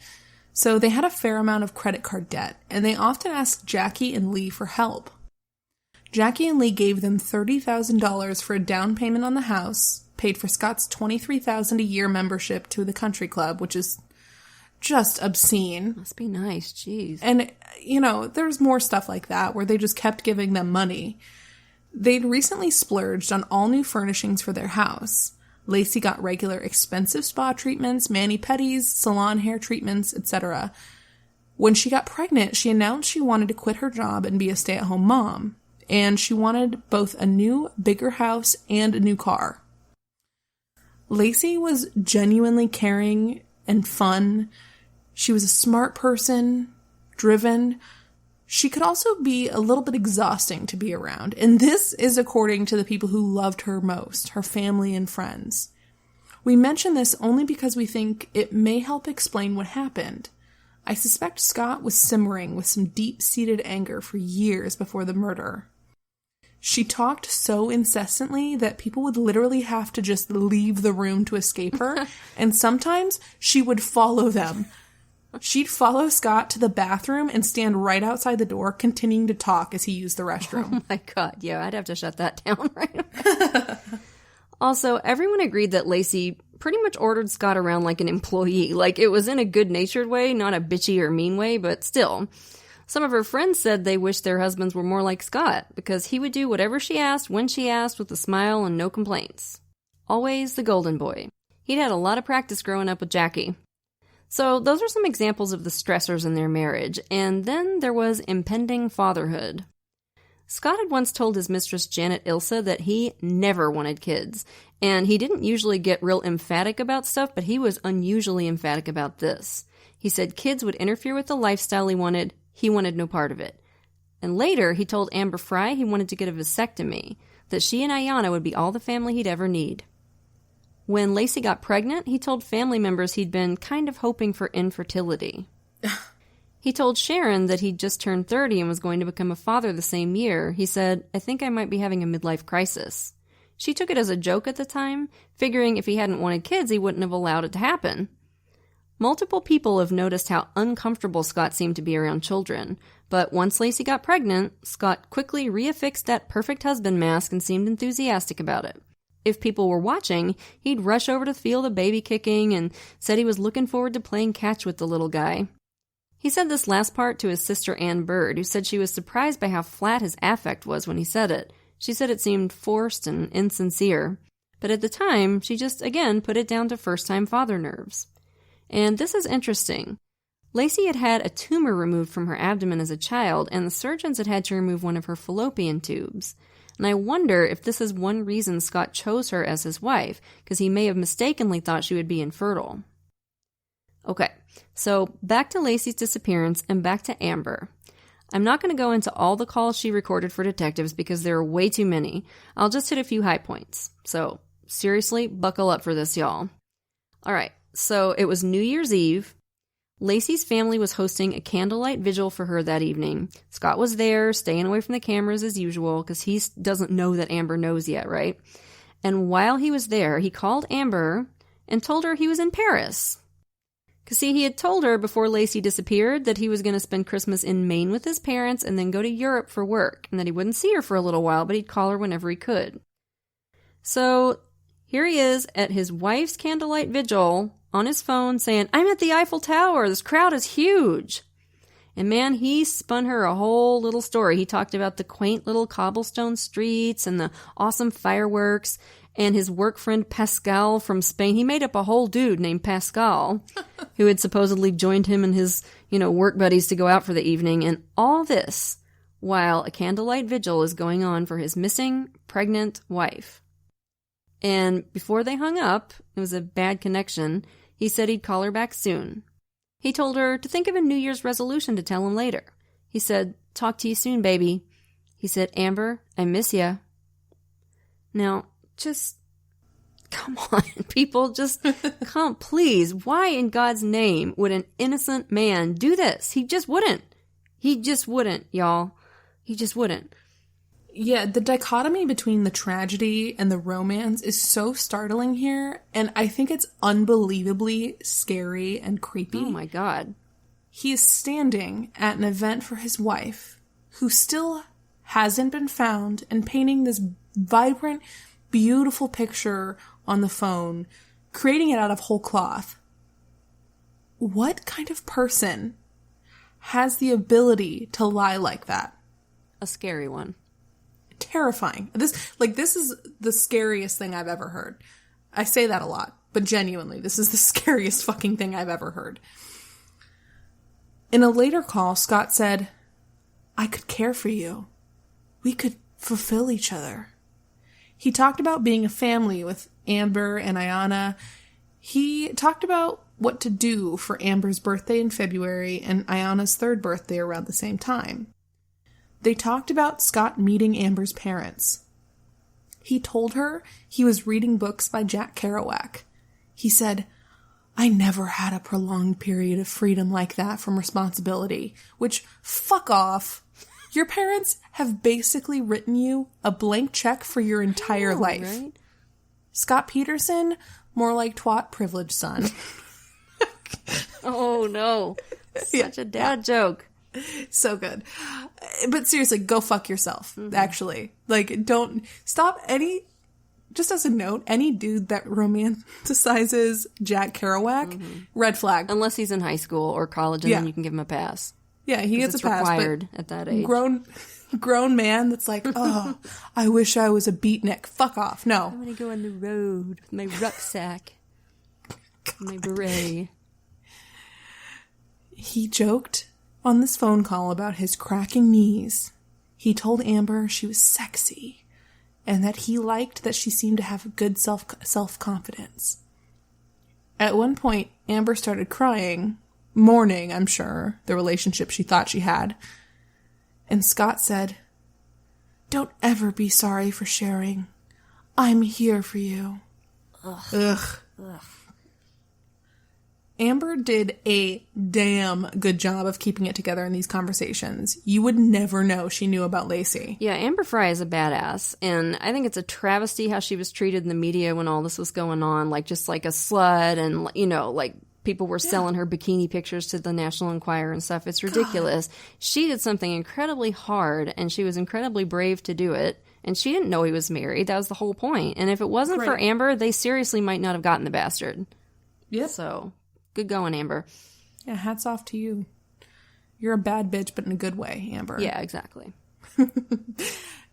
So they had a fair amount of credit card debt, and they often asked Jackie and Lee for help. Jackie and Lee gave them $30,000 for a down payment on the house, paid for Scott's $23,000 a year membership to the country club, which is just obscene. Must be nice, jeez. And, there's more stuff like that, where they just kept giving them money. They'd recently splurged on all new furnishings for their house. Laci got regular expensive spa treatments, mani-pedis, salon hair treatments, etc. When she got pregnant, she announced she wanted to quit her job and be a stay-at-home mom. And she wanted both a new, bigger house and a new car. Laci was genuinely caring and fun. She was a smart person, driven. She could also be a little bit exhausting to be around, and this is according to the people who loved her most, her family and friends. We mention this only because we think it may help explain what happened. I suspect Scott was simmering with some deep-seated anger for years before the murder. She talked so incessantly that people would literally have to just leave the room to escape her, and sometimes she would follow them. She'd follow Scott to the bathroom and stand right outside the door, continuing to talk as he used the restroom. Oh my God, yeah, I'd have to shut that down right away. Also, everyone agreed that Laci pretty much ordered Scott around like an employee. Like, it was in a good-natured way, not a bitchy or mean way, but still. Some of her friends said they wished their husbands were more like Scott, because he would do whatever she asked, when she asked, with a smile and no complaints. Always the golden boy. He'd had a lot of practice growing up with Jackie. So those are some examples of the stressors in their marriage, and then there was impending fatherhood. Scott had once told his mistress Janet Ilsa that he never wanted kids, and he didn't usually get real emphatic about stuff, but he was unusually emphatic about this. He said kids would interfere with the lifestyle he wanted no part of it. And later, he told Amber Fry he wanted to get a vasectomy, that she and Ayanna would be all the family he'd ever need. When Laci got pregnant, he told family members he'd been kind of hoping for infertility. He told Sharon that he'd just turned 30 and was going to become a father the same year. He said, "I think I might be having a midlife crisis." She took it as a joke at the time, figuring if he hadn't wanted kids, he wouldn't have allowed it to happen. Multiple people have noticed how uncomfortable Scott seemed to be around children, but once Laci got pregnant, Scott quickly reaffixed that perfect husband mask and seemed enthusiastic about it. If people were watching, he'd rush over to feel the baby kicking and said he was looking forward to playing catch with the little guy. He said this last part to his sister Ann Bird, who said she was surprised by how flat his affect was when he said it. She said it seemed forced and insincere. But at the time, she just, again, put it down to first-time father nerves. And this is interesting. Laci had had a tumor removed from her abdomen as a child, and the surgeons had had to remove one of her fallopian tubes. And I wonder if this is one reason Scott chose her as his wife, because he may have mistakenly thought she would be infertile. Okay, so back to Laci's disappearance and back to Amber. I'm not going to go into all the calls she recorded for detectives because there are way too many. I'll just hit a few high points. So, seriously, buckle up for this, y'all. Alright, so it was New Year's Eve. Laci's family was hosting a candlelight vigil for her that evening. Scott was there, staying away from the cameras as usual, because he doesn't know that Amber knows yet, right? And while he was there, he called Amber and told her he was in Paris. Because, see, he had told her before Laci disappeared that he was going to spend Christmas in Maine with his parents and then go to Europe for work, and that he wouldn't see her for a little while, but he'd call her whenever he could. So, here he is at his wife's candlelight vigil on his phone saying, "I'm at the Eiffel Tower, this crowd is huge." And man, he spun her a whole little story. He talked about the quaint little cobblestone streets and the awesome fireworks and his work friend Pascal from Spain. He made up a whole dude named Pascal who had supposedly joined him and his, work buddies to go out for the evening. And all this while a candlelight vigil is going on for his missing, pregnant wife. And before they hung up, it was a bad connection, he said he'd call her back soon. He told her to think of a New Year's resolution to tell him later. He said, "Talk to you soon, baby." He said, "Amber, I miss ya." Now, just, come on, people, just, come, please. Why in God's name would an innocent man do this? He just wouldn't. He just wouldn't, y'all. He just wouldn't. Yeah, the dichotomy between the tragedy and the romance is so startling here, and I think it's unbelievably scary and creepy. Oh my God. He is standing at an event for his wife, who still hasn't been found, and painting this vibrant, beautiful picture on the phone, creating it out of whole cloth. What kind of person has the ability to lie like that? A scary one. Terrifying. This is the scariest thing I've ever heard. I say that a lot, but genuinely, this is the scariest fucking thing I've ever heard. In a later call, Scott said, "I could care for you. We could fulfill each other." He talked about being a family with Amber and Ayanna. He talked about what to do for Amber's birthday in February and Ayanna's third birthday around the same time. They talked about Scott meeting Amber's parents. He told her he was reading books by Jack Kerouac. He said, I never had a prolonged period of freedom like that from responsibility, which, fuck off. Your parents have basically written you a blank check for your entire life. Right? Scott Peterson, more like twat privileged son. Oh, no. Such a dad joke. So good. But seriously, go fuck yourself, actually. Like, don't stop any... Just as a note, any dude that romanticizes Jack Kerouac, red flag. Unless he's in high school or college, and then you can give him a pass. Yeah, he gets a pass. Required at that age. Grown man that's like, oh, I wish I was a beatnik. Fuck off. No. I'm going to go on the road with my rucksack. My beret. He joked on this phone call about his cracking knees. He told Amber she was sexy. And that he liked that she seemed to have good self-confidence. At one point, Amber started crying, mourning, I'm sure, the relationship she thought she had. And Scott said, don't ever be sorry for sharing. I'm here for you. Ugh. Amber did a damn good job of keeping it together in these conversations. You would never know she knew about Laci. Yeah, Amber Frey is a badass, and I think it's a travesty how she was treated in the media when all this was going on, like just like a slut, and you know, like people were selling her bikini pictures to the National Enquirer and stuff. It's ridiculous. God. She did something incredibly hard, and she was incredibly brave to do it. And she didn't know he was married. That was the whole point. And if it wasn't for Amber, they seriously might not have gotten the bastard. Yeah. So... good going, Amber. Yeah, hats off to you. You're a bad bitch, but in a good way, Amber. Yeah, exactly.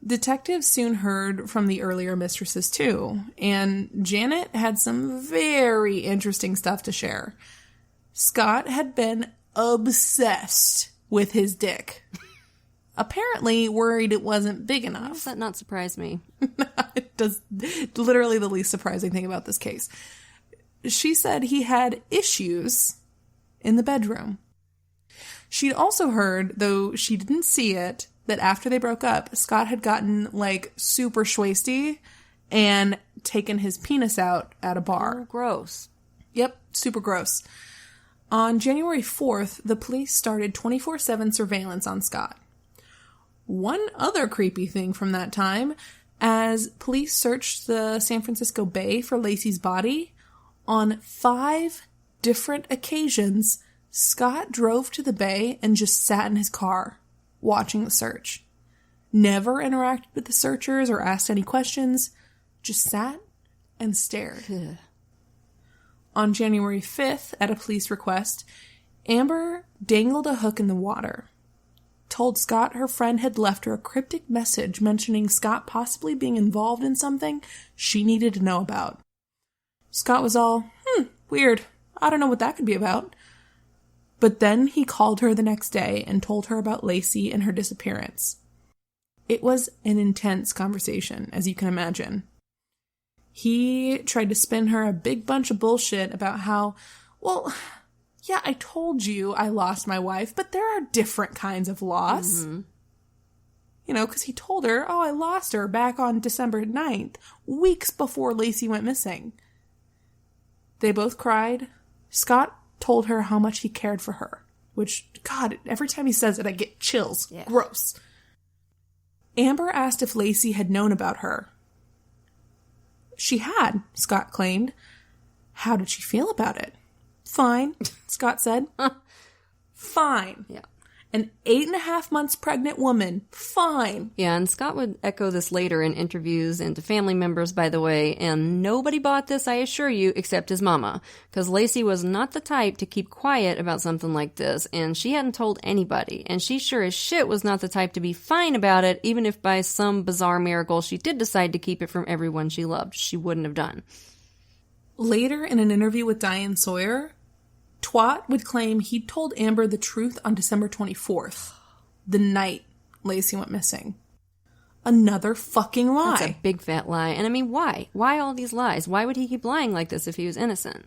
Detectives soon heard from the earlier mistresses, too. And Janet had some very interesting stuff to share. Scott had been obsessed with his dick. Apparently worried it wasn't big enough. How does that not surprise me? It does. Literally the least surprising thing about this case. She said he had issues in the bedroom. She'd also heard, though she didn't see it, that after they broke up, Scott had gotten, like, super schwasty and taken his penis out at a bar. Oh, gross. Yep, super gross. On January 4th, the police started 24/7 surveillance on Scott. One other creepy thing from that time, as police searched the San Francisco Bay for Laci's body, on 5 different occasions, Scott drove to the bay and just sat in his car, watching the search. Never interacted with the searchers or asked any questions, just sat and stared. On January 5th, at a police request, Amber dangled a hook in the water, told Scott her friend had left her a cryptic message mentioning Scott possibly being involved in something she needed to know about. Scott was all, weird. I don't know what that could be about. But then he called her the next day and told her about Laci and her disappearance. It was an intense conversation, as you can imagine. He tried to spin her a big bunch of bullshit about how, well, yeah, I told you I lost my wife, but there are different kinds of loss. Mm-hmm. You know, because he told her, oh, I lost her back on December 9th, weeks before Laci went missing. They both cried. Scott told her how much he cared for her, which, God, every time he says it, I get chills. Yeah. Gross. Amber asked if Laci had known about her. She had, Scott claimed. How did she feel about it? Fine, Scott said. Fine. Yeah. An 8.5 months pregnant woman. Fine. Yeah, and Scott would echo this later in interviews and to family members, by the way, and nobody bought this, I assure you, except his mama, because Laci was not the type to keep quiet about something like this, and she hadn't told anybody, and she sure as shit was not the type to be fine about it, even if by some bizarre miracle she did decide to keep it from everyone she loved. She wouldn't have done. Later, in an interview with Diane Sawyer, Twat would claim he'd told Amber the truth on December 24th, the night Laci went missing. Another fucking lie. That's a big fat lie. And I mean, why? Why all these lies? Why would he keep lying like this if he was innocent?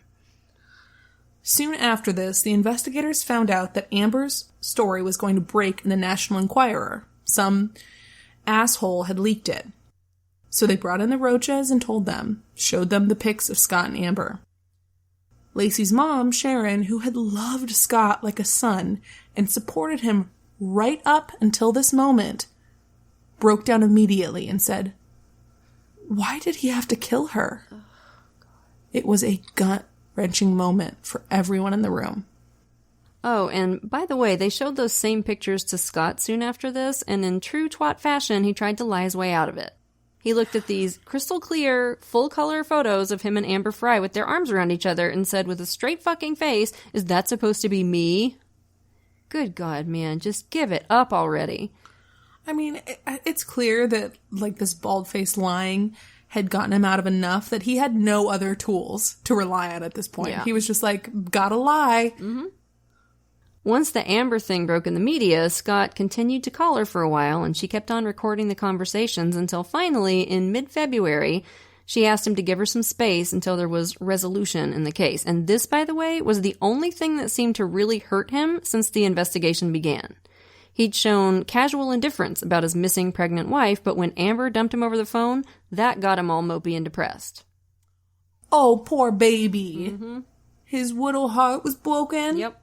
Soon after this, the investigators found out that Amber's story was going to break in the National Enquirer. Some asshole had leaked it. So they brought in the Roaches and told them, showed them the pics of Scott and Amber. Laci's mom, Sharon, who had loved Scott like a son and supported him right up until this moment, broke down immediately and said, "Why did he have to kill her?" It was a gut-wrenching moment for everyone in the room. Oh, and by the way, they showed those same pictures to Scott soon after this, and in true twat fashion, he tried to lie his way out of it. He looked at these crystal clear, full-color photos of him and Amber Fry with their arms around each other and said with a straight fucking face, "Is that supposed to be me?" Good God, man, just give it up already. I mean, it's clear that, like, this bald-faced lying had gotten him out of enough that he had no other tools to rely on at this point. Yeah. He was just like, gotta lie. Mm-hmm. Once the Amber thing broke in the media, Scott continued to call her for a while, and she kept on recording the conversations until finally, in mid-February, she asked him to give her some space until there was resolution in the case. And this, by the way, was the only thing that seemed to really hurt him since the investigation began. He'd shown casual indifference about his missing pregnant wife, but when Amber dumped him over the phone, that got him all mopey and depressed. Oh, poor baby. Mm-hmm. His little heart was broken. Yep.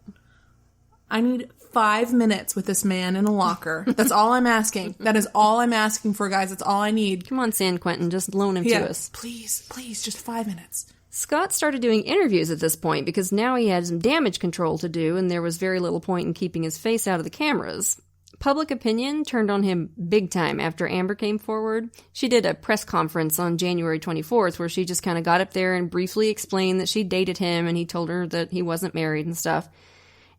I need 5 minutes with this man in a locker. That's all I'm asking. That is all I'm asking for, guys. That's all I need. Come on, San Quentin, just loan him to us. Please, just 5 minutes. Scott started doing interviews at this point because now he had some damage control to do, and there was very little point in keeping his face out of the cameras. Public opinion turned on him big time after Amber came forward. She did a press conference on January 24th where she just kind of got up there and briefly explained that she dated him and he told her that he wasn't married and stuff.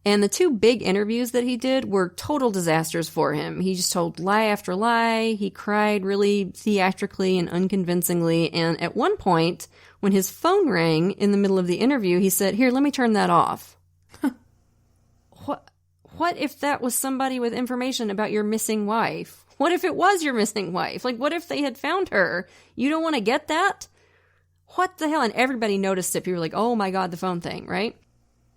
And the 2 big interviews that he did were total disasters for him. He just told lie after lie. He cried really theatrically and unconvincingly. And at one point, when his phone rang in the middle of the interview, he said, "Here, let me turn that off." What if that was somebody with information about your missing wife? What if it was your missing wife? Like, what if they had found her? You don't want to get that? What the hell? And everybody noticed it. People were like, oh my God, the phone thing, right?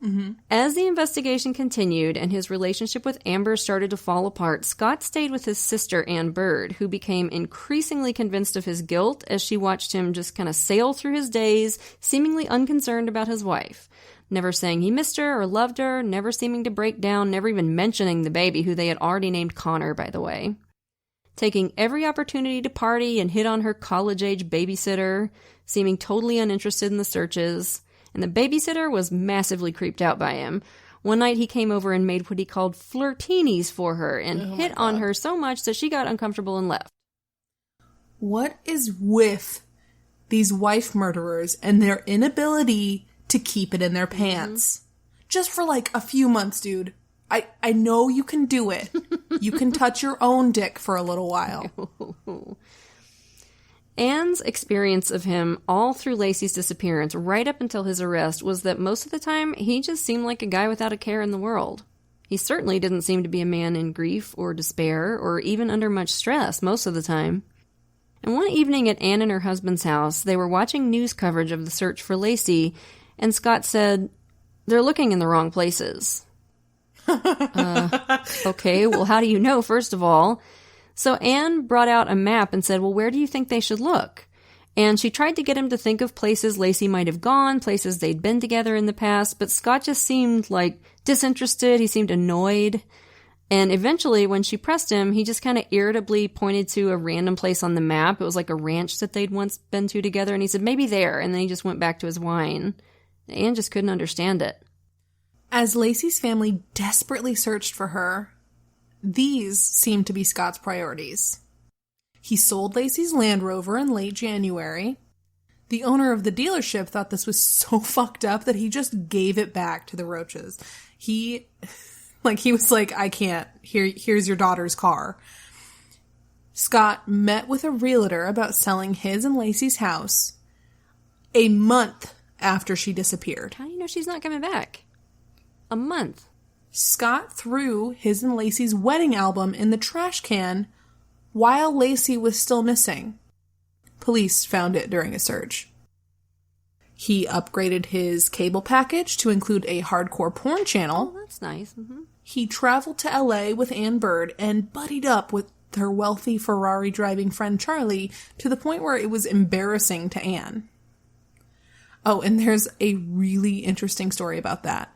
Mm-hmm. As the investigation continued and his relationship with Amber started to fall apart, Scott stayed with his sister, Ann Bird, who became increasingly convinced of his guilt as she watched him just kind of sail through his days, seemingly unconcerned about his wife. Never saying he missed her or loved her, never seeming to break down, never even mentioning the baby, who they had already named Connor, by the way. Taking every opportunity to party and hit on her college-age babysitter, seeming totally uninterested in the searches. And the babysitter was massively creeped out by him. One night he came over and made what he called flirtinis for her and hit on her so much that she got uncomfortable and left. What is with these wife murderers and their inability to keep it in their pants? Mm-hmm. Just for like a few months, dude. I know you can do it. You can touch your own dick for a little while. Anne's experience of him all through Laci's disappearance, right up until his arrest, was that most of the time he just seemed like a guy without a care in the world. He certainly didn't seem to be a man in grief or despair or even under much stress most of the time. And one evening at Anne and her husband's house, they were watching news coverage of the search for Laci, and Scott said, "They're looking in the wrong places." Okay, well, how do you know, first of all? So Anne brought out a map and said, well, where do you think they should look? And she tried to get him to think of places Laci might have gone, places they'd been together in the past, but Scott just seemed, like, disinterested. He seemed annoyed. And eventually, when she pressed him, he just kind of irritably pointed to a random place on the map. It was like a ranch that they'd once been to together, and he said, maybe there, and then he just went back to his wine. Anne just couldn't understand it. As Laci's family desperately searched for her, these seemed to be Scott's priorities. He sold Laci's Land Rover in late January. The owner of the dealership thought this was so fucked up that he just gave it back to the Roaches. He was like, I can't. Here's your daughter's car. Scott met with a realtor about selling his and Laci's house a month after she disappeared. How do you know she's not coming back? A month. Scott threw his and Laci's wedding album in the trash can while Laci was still missing. Police found it during a search. He upgraded his cable package to include a hardcore porn channel. Oh, that's nice. Mm-hmm. He traveled to LA with Ann Bird and buddied up with her wealthy Ferrari-driving friend Charlie to the point where it was embarrassing to Anne. Oh, and there's a really interesting story about that.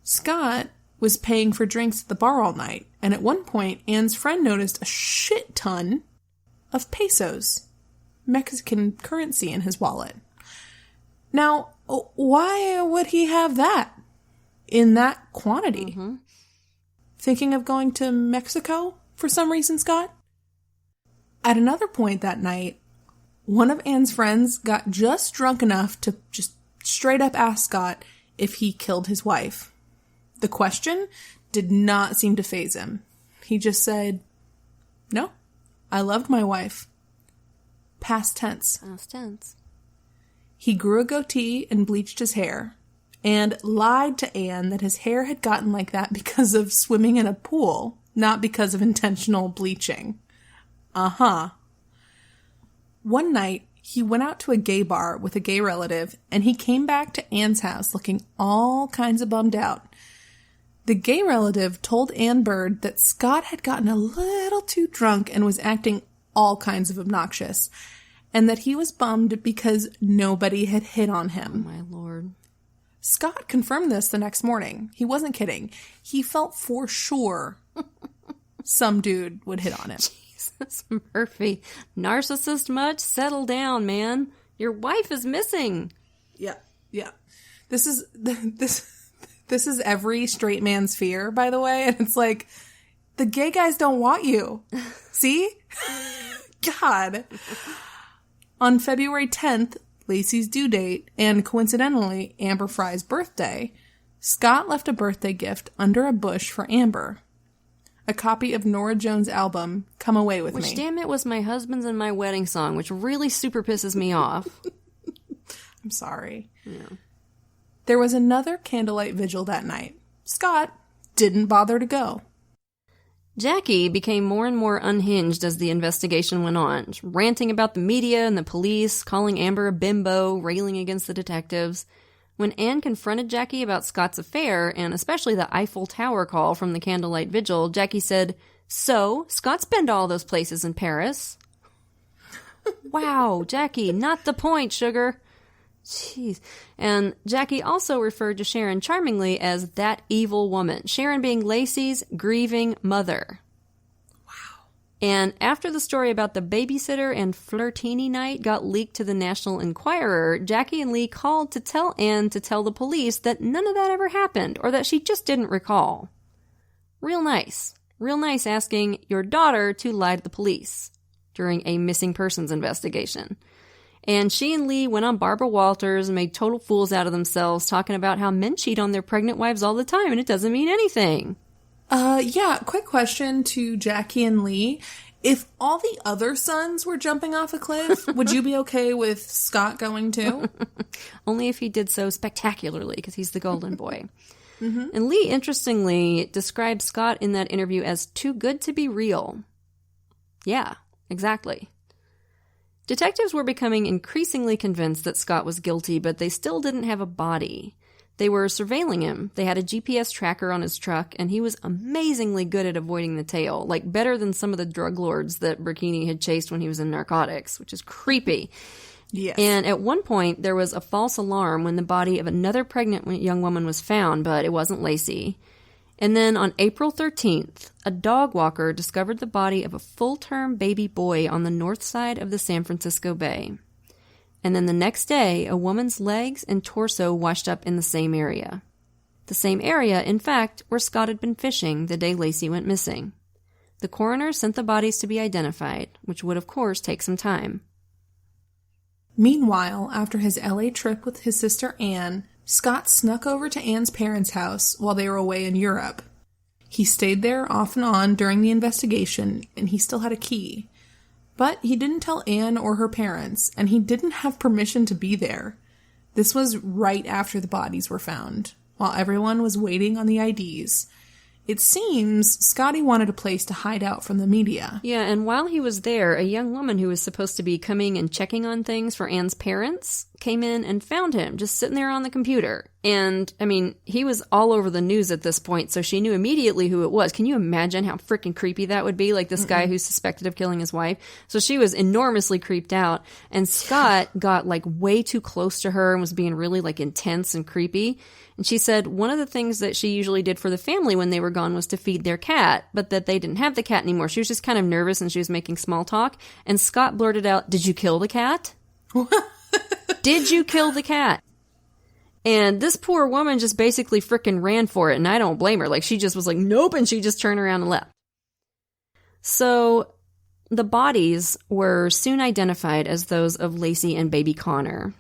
Scott was paying for drinks at the bar all night, and at one point, Anne's friend noticed a shit ton of pesos, Mexican currency, in his wallet. Now, why would he have that in that quantity? Mm-hmm. Thinking of going to Mexico for some reason, Scott? At another point that night, one of Anne's friends got just drunk enough to just straight up ask Scott if he killed his wife. The question did not seem to faze him. He just said, "No, I loved my wife." Past tense. Past tense. He grew a goatee and bleached his hair, and lied to Anne that his hair had gotten like that because of swimming in a pool, not because of intentional bleaching. Uh-huh. One night, he went out to a gay bar with a gay relative, and he came back to Anne's house looking all kinds of bummed out. The gay relative told Anne Bird that Scott had gotten a little too drunk and was acting all kinds of obnoxious, and that he was bummed because nobody had hit on him. Oh, my Lord. Scott confirmed this the next morning. He wasn't kidding. He felt for sure some dude would hit on him. Jesus, Murphy. Narcissist much? Settle down, man. Your wife is missing. Yeah. This is every straight man's fear, by the way. And it's like, the gay guys don't want you. See? God. On February 10th, Laci's due date, and coincidentally, Amber Fry's birthday, Scott left a birthday gift under a bush for Amber. A copy of Norah Jones' album, Come Away With Me. Which, damn it, was my husband's and my wedding song, which really super pisses me off. I'm sorry. Yeah. There was another candlelight vigil that night. Scott didn't bother to go. Jackie became more and more unhinged as the investigation went on, ranting about the media and the police, calling Amber a bimbo, railing against the detectives. When Anne confronted Jackie about Scott's affair, and especially the Eiffel Tower call from the candlelight vigil, Jackie said, "So, Scott's been to all those places in Paris." Wow, Jackie, not the point, sugar. Jeez. And Jackie also referred to Sharon charmingly as that evil woman, Sharon being Laci's grieving mother. Wow. And after the story about the babysitter and flirtini night got leaked to the National Enquirer, Jackie and Lee called to tell Anne to tell the police that none of that ever happened, or that she just didn't recall. Real nice. Real nice asking your daughter to lie to the police during a missing persons investigation. And she and Lee went on Barbara Walters and made total fools out of themselves, talking about how men cheat on their pregnant wives all the time and it doesn't mean anything. Yeah, quick question to Jackie and Lee. If all the other sons were jumping off a cliff, would you be okay with Scott going too? Only if he did so spectacularly, because he's the golden boy. Mm-hmm. And Lee, interestingly, described Scott in that interview as too good to be real. Yeah, exactly. Detectives were becoming increasingly convinced that Scott was guilty, but they still didn't have a body. They were surveilling him. They had a GPS tracker on his truck, and he was amazingly good at avoiding the tail, like better than some of the drug lords that Burkini had chased when he was in narcotics, which is creepy. Yes. And at one point, there was a false alarm when the body of another pregnant young woman was found, but it wasn't Laci. And then on April 13th, a dog walker discovered the body of a full-term baby boy on the north side of the San Francisco Bay. And then the next day, a woman's legs and torso washed up in the same area. The same area, in fact, where Scott had been fishing the day Laci went missing. The coroner sent the bodies to be identified, which would, of course, take some time. Meanwhile, after his LA trip with his sister Anne, Scott snuck over to Anne's parents' house while they were away in Europe. He stayed there off and on during the investigation, and he still had a key. But he didn't tell Anne or her parents, and he didn't have permission to be there. This was right after the bodies were found, while everyone was waiting on the IDs. It seems Scotty wanted a place to hide out from the media. Yeah, and while he was there, a young woman who was supposed to be coming and checking on things for Anne's parents came in and found him just sitting there on the computer. And, I mean, he was all over the news at this point, so she knew immediately who it was. Can you imagine how freaking creepy that would be? Like, this guy who's suspected of killing his wife. So she was enormously creeped out. And Scott got, like, way too close to her and was being really, like, intense and creepy. And she said one of the things that she usually did for the family when they were gone was to feed their cat, but that they didn't have the cat anymore. She was just kind of nervous and she was making small talk. And Scott blurted out, "Did you kill the cat?" Did you kill the cat? And this poor woman just basically frickin' ran for it, and I don't blame her. Like, she just was like, nope, and she just turned around and left. So, the bodies were soon identified as those of Laci and baby Connor.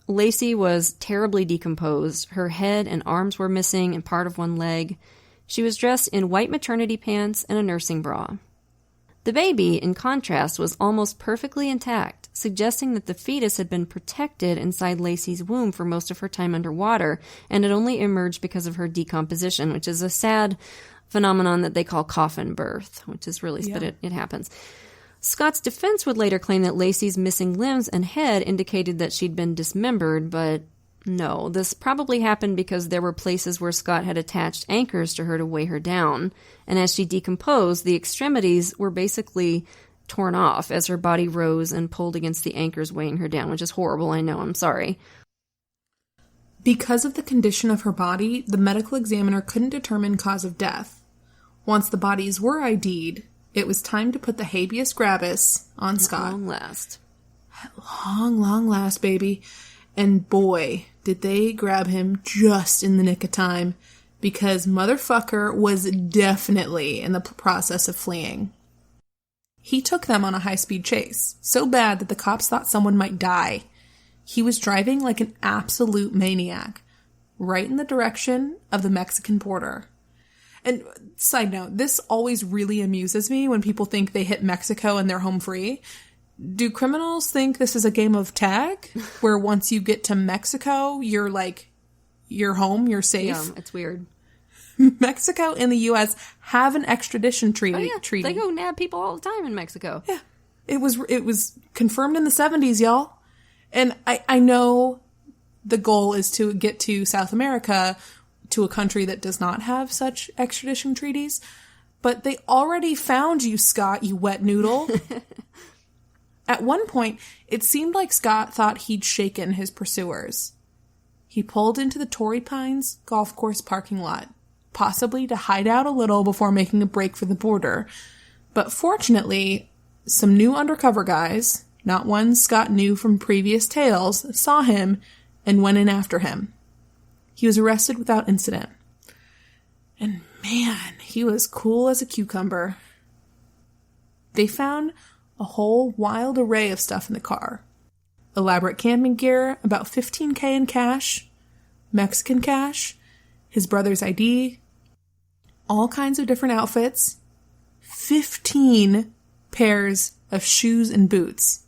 Laci was terribly decomposed. Her head and arms were missing and part of one leg. She was dressed in white maternity pants and a nursing bra. The baby, in contrast, was almost perfectly intact, suggesting that the fetus had been protected inside Laci's womb for most of her time underwater and had only emerged because of her decomposition, which is a sad phenomenon that they call coffin birth, which is really, but it happens. Scott's defense would later claim that Laci's missing limbs and head indicated that she'd been dismembered, but no, this probably happened because there were places where Scott had attached anchors to her to weigh her down, and as she decomposed, the extremities were basically torn off as her body rose and pulled against the anchors weighing her down, which is horrible, I know, I'm sorry. Because of the condition of her body, the medical examiner couldn't determine cause of death. Once the bodies were ID'd, it was time to put the habeas grabus on Scott. At long last. At long last, baby. And boy, did they grab him just in the nick of time, because motherfucker was definitely in the process of fleeing. He took them on a high-speed chase, so bad that the cops thought someone might die. He was driving like an absolute maniac, right in the direction of the Mexican border. And side note, this always really amuses me when people think they hit Mexico and they're home free. Do criminals think this is a game of tag, where once you get to Mexico, you're like, you're home, you're safe? Yeah, it's weird. Mexico and the U.S. have an extradition treaty. Oh, yeah. They go nab people all the time in Mexico. Yeah. It was confirmed in the 70s, y'all. And I know the goal is to get to South America, to a country that does not have such extradition treaties. But they already found you, Scott, you wet noodle. At one point, it seemed like Scott thought he'd shaken his pursuers. He pulled into the Torrey Pines golf course parking lot, possibly to hide out a little before making a break for the border. But fortunately, some new undercover guys, not ones Scott knew from previous tales, saw him and went in after him. He was arrested without incident. And man, he was cool as a cucumber. They found a whole wild array of stuff in the car. Elaborate camping gear, about $15,000 in cash, Mexican cash, his brother's ID, all kinds of different outfits, 15 pairs of shoes and boots,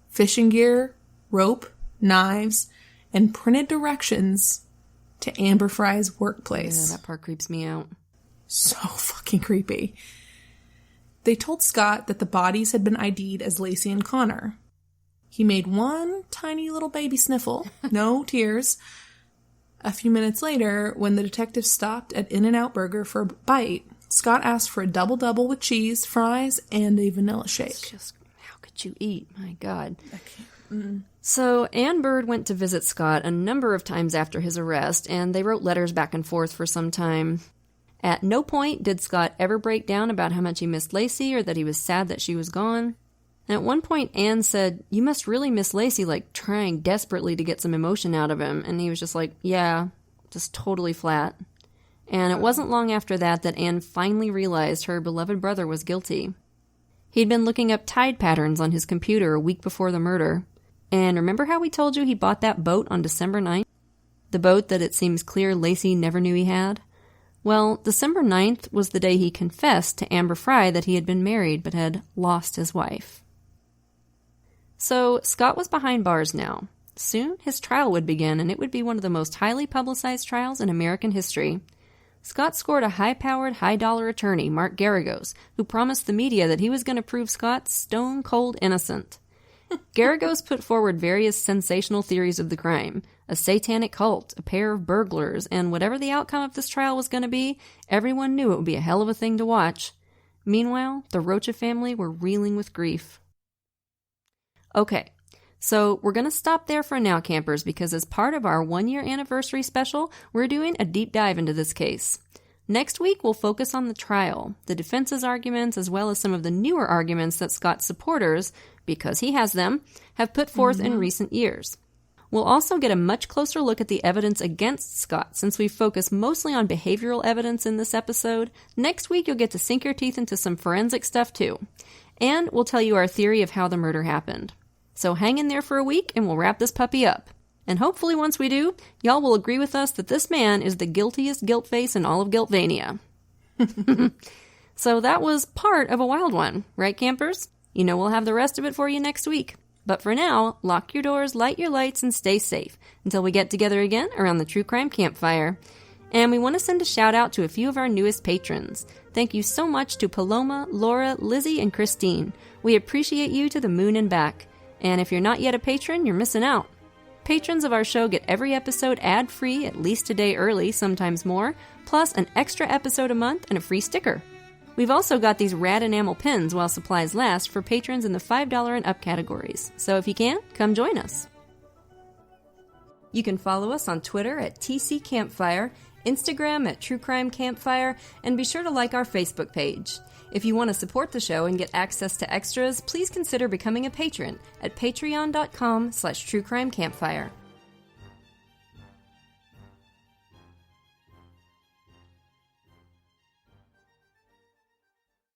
fishing gear, rope, knives, and printed directions to Amber Fry's workplace. Yeah, that part creeps me out. So fucking creepy. They told Scott that the bodies had been ID'd as Laci and Connor. He made one tiny little baby sniffle. No tears. A few minutes later, when the detective stopped at In-N-Out Burger for a bite, Scott asked for a double-double with cheese, fries, and a vanilla shake. It's just, how could you eat? My God. I can't. So, Ann Bird went to visit Scott a number of times after his arrest, and they wrote letters back and forth for some time. At no point did Scott ever break down about how much he missed Laci or that he was sad that she was gone. And at one point, Anne said, "You must really miss Laci," like trying desperately to get some emotion out of him. And he was just like, yeah, just totally flat. And it wasn't long after that Anne finally realized her beloved brother was guilty. He'd been looking up tide patterns on his computer a week before the murder. And remember how we told you he bought that boat on December 9th? The boat that it seems clear Laci never knew he had? Well, December 9th was the day he confessed to Amber Fry that he had been married but had lost his wife. So, Scott was behind bars now. Soon, his trial would begin, and it would be one of the most highly publicized trials in American history. Scott scored a high-powered, high-dollar attorney, Mark Garagos, who promised the media that he was going to prove Scott stone-cold innocent. Garagos put forward various sensational theories of the crime, a satanic cult, a pair of burglars, and whatever the outcome of this trial was going to be, everyone knew it would be a hell of a thing to watch. Meanwhile, the Rocha family were reeling with grief. Okay, so we're going to stop there for now, campers, because as part of our 1-year anniversary special, we're doing a deep dive into this case. Next week, we'll focus on the trial, the defense's arguments, as well as some of the newer arguments that Scott's supporters, because he has them, have put forth in recent years. We'll also get a much closer look at the evidence against Scott, since we focus mostly on behavioral evidence in this episode. Next week, you'll get to sink your teeth into some forensic stuff, too. And we'll tell you our theory of how the murder happened. So hang in there for a week, and we'll wrap this puppy up. And hopefully once we do, y'all will agree with us that this man is the guiltiest guilt face in all of Guiltvania. So that was part of a wild one, right, campers? You know we'll have the rest of it for you next week. But for now, lock your doors, light your lights, and stay safe until we get together again around the True Crime Campfire. And we want to send a shout out to a few of our newest patrons. Thank you so much to Paloma, Laura, Lizzie, and Christine. We appreciate you to the moon and back. And if you're not yet a patron, you're missing out. Patrons of our show get every episode ad-free at least a day early, sometimes more, plus an extra episode a month and a free sticker. We've also got these rad enamel pins while supplies last for patrons in the $5 and up categories. So if you can, come join us. You can follow us on Twitter at TC Campfire, Instagram at True Crime Campfire, and be sure to like our Facebook page. If you want to support the show and get access to extras, please consider becoming a patron at patreon.com/truecrimecampfire.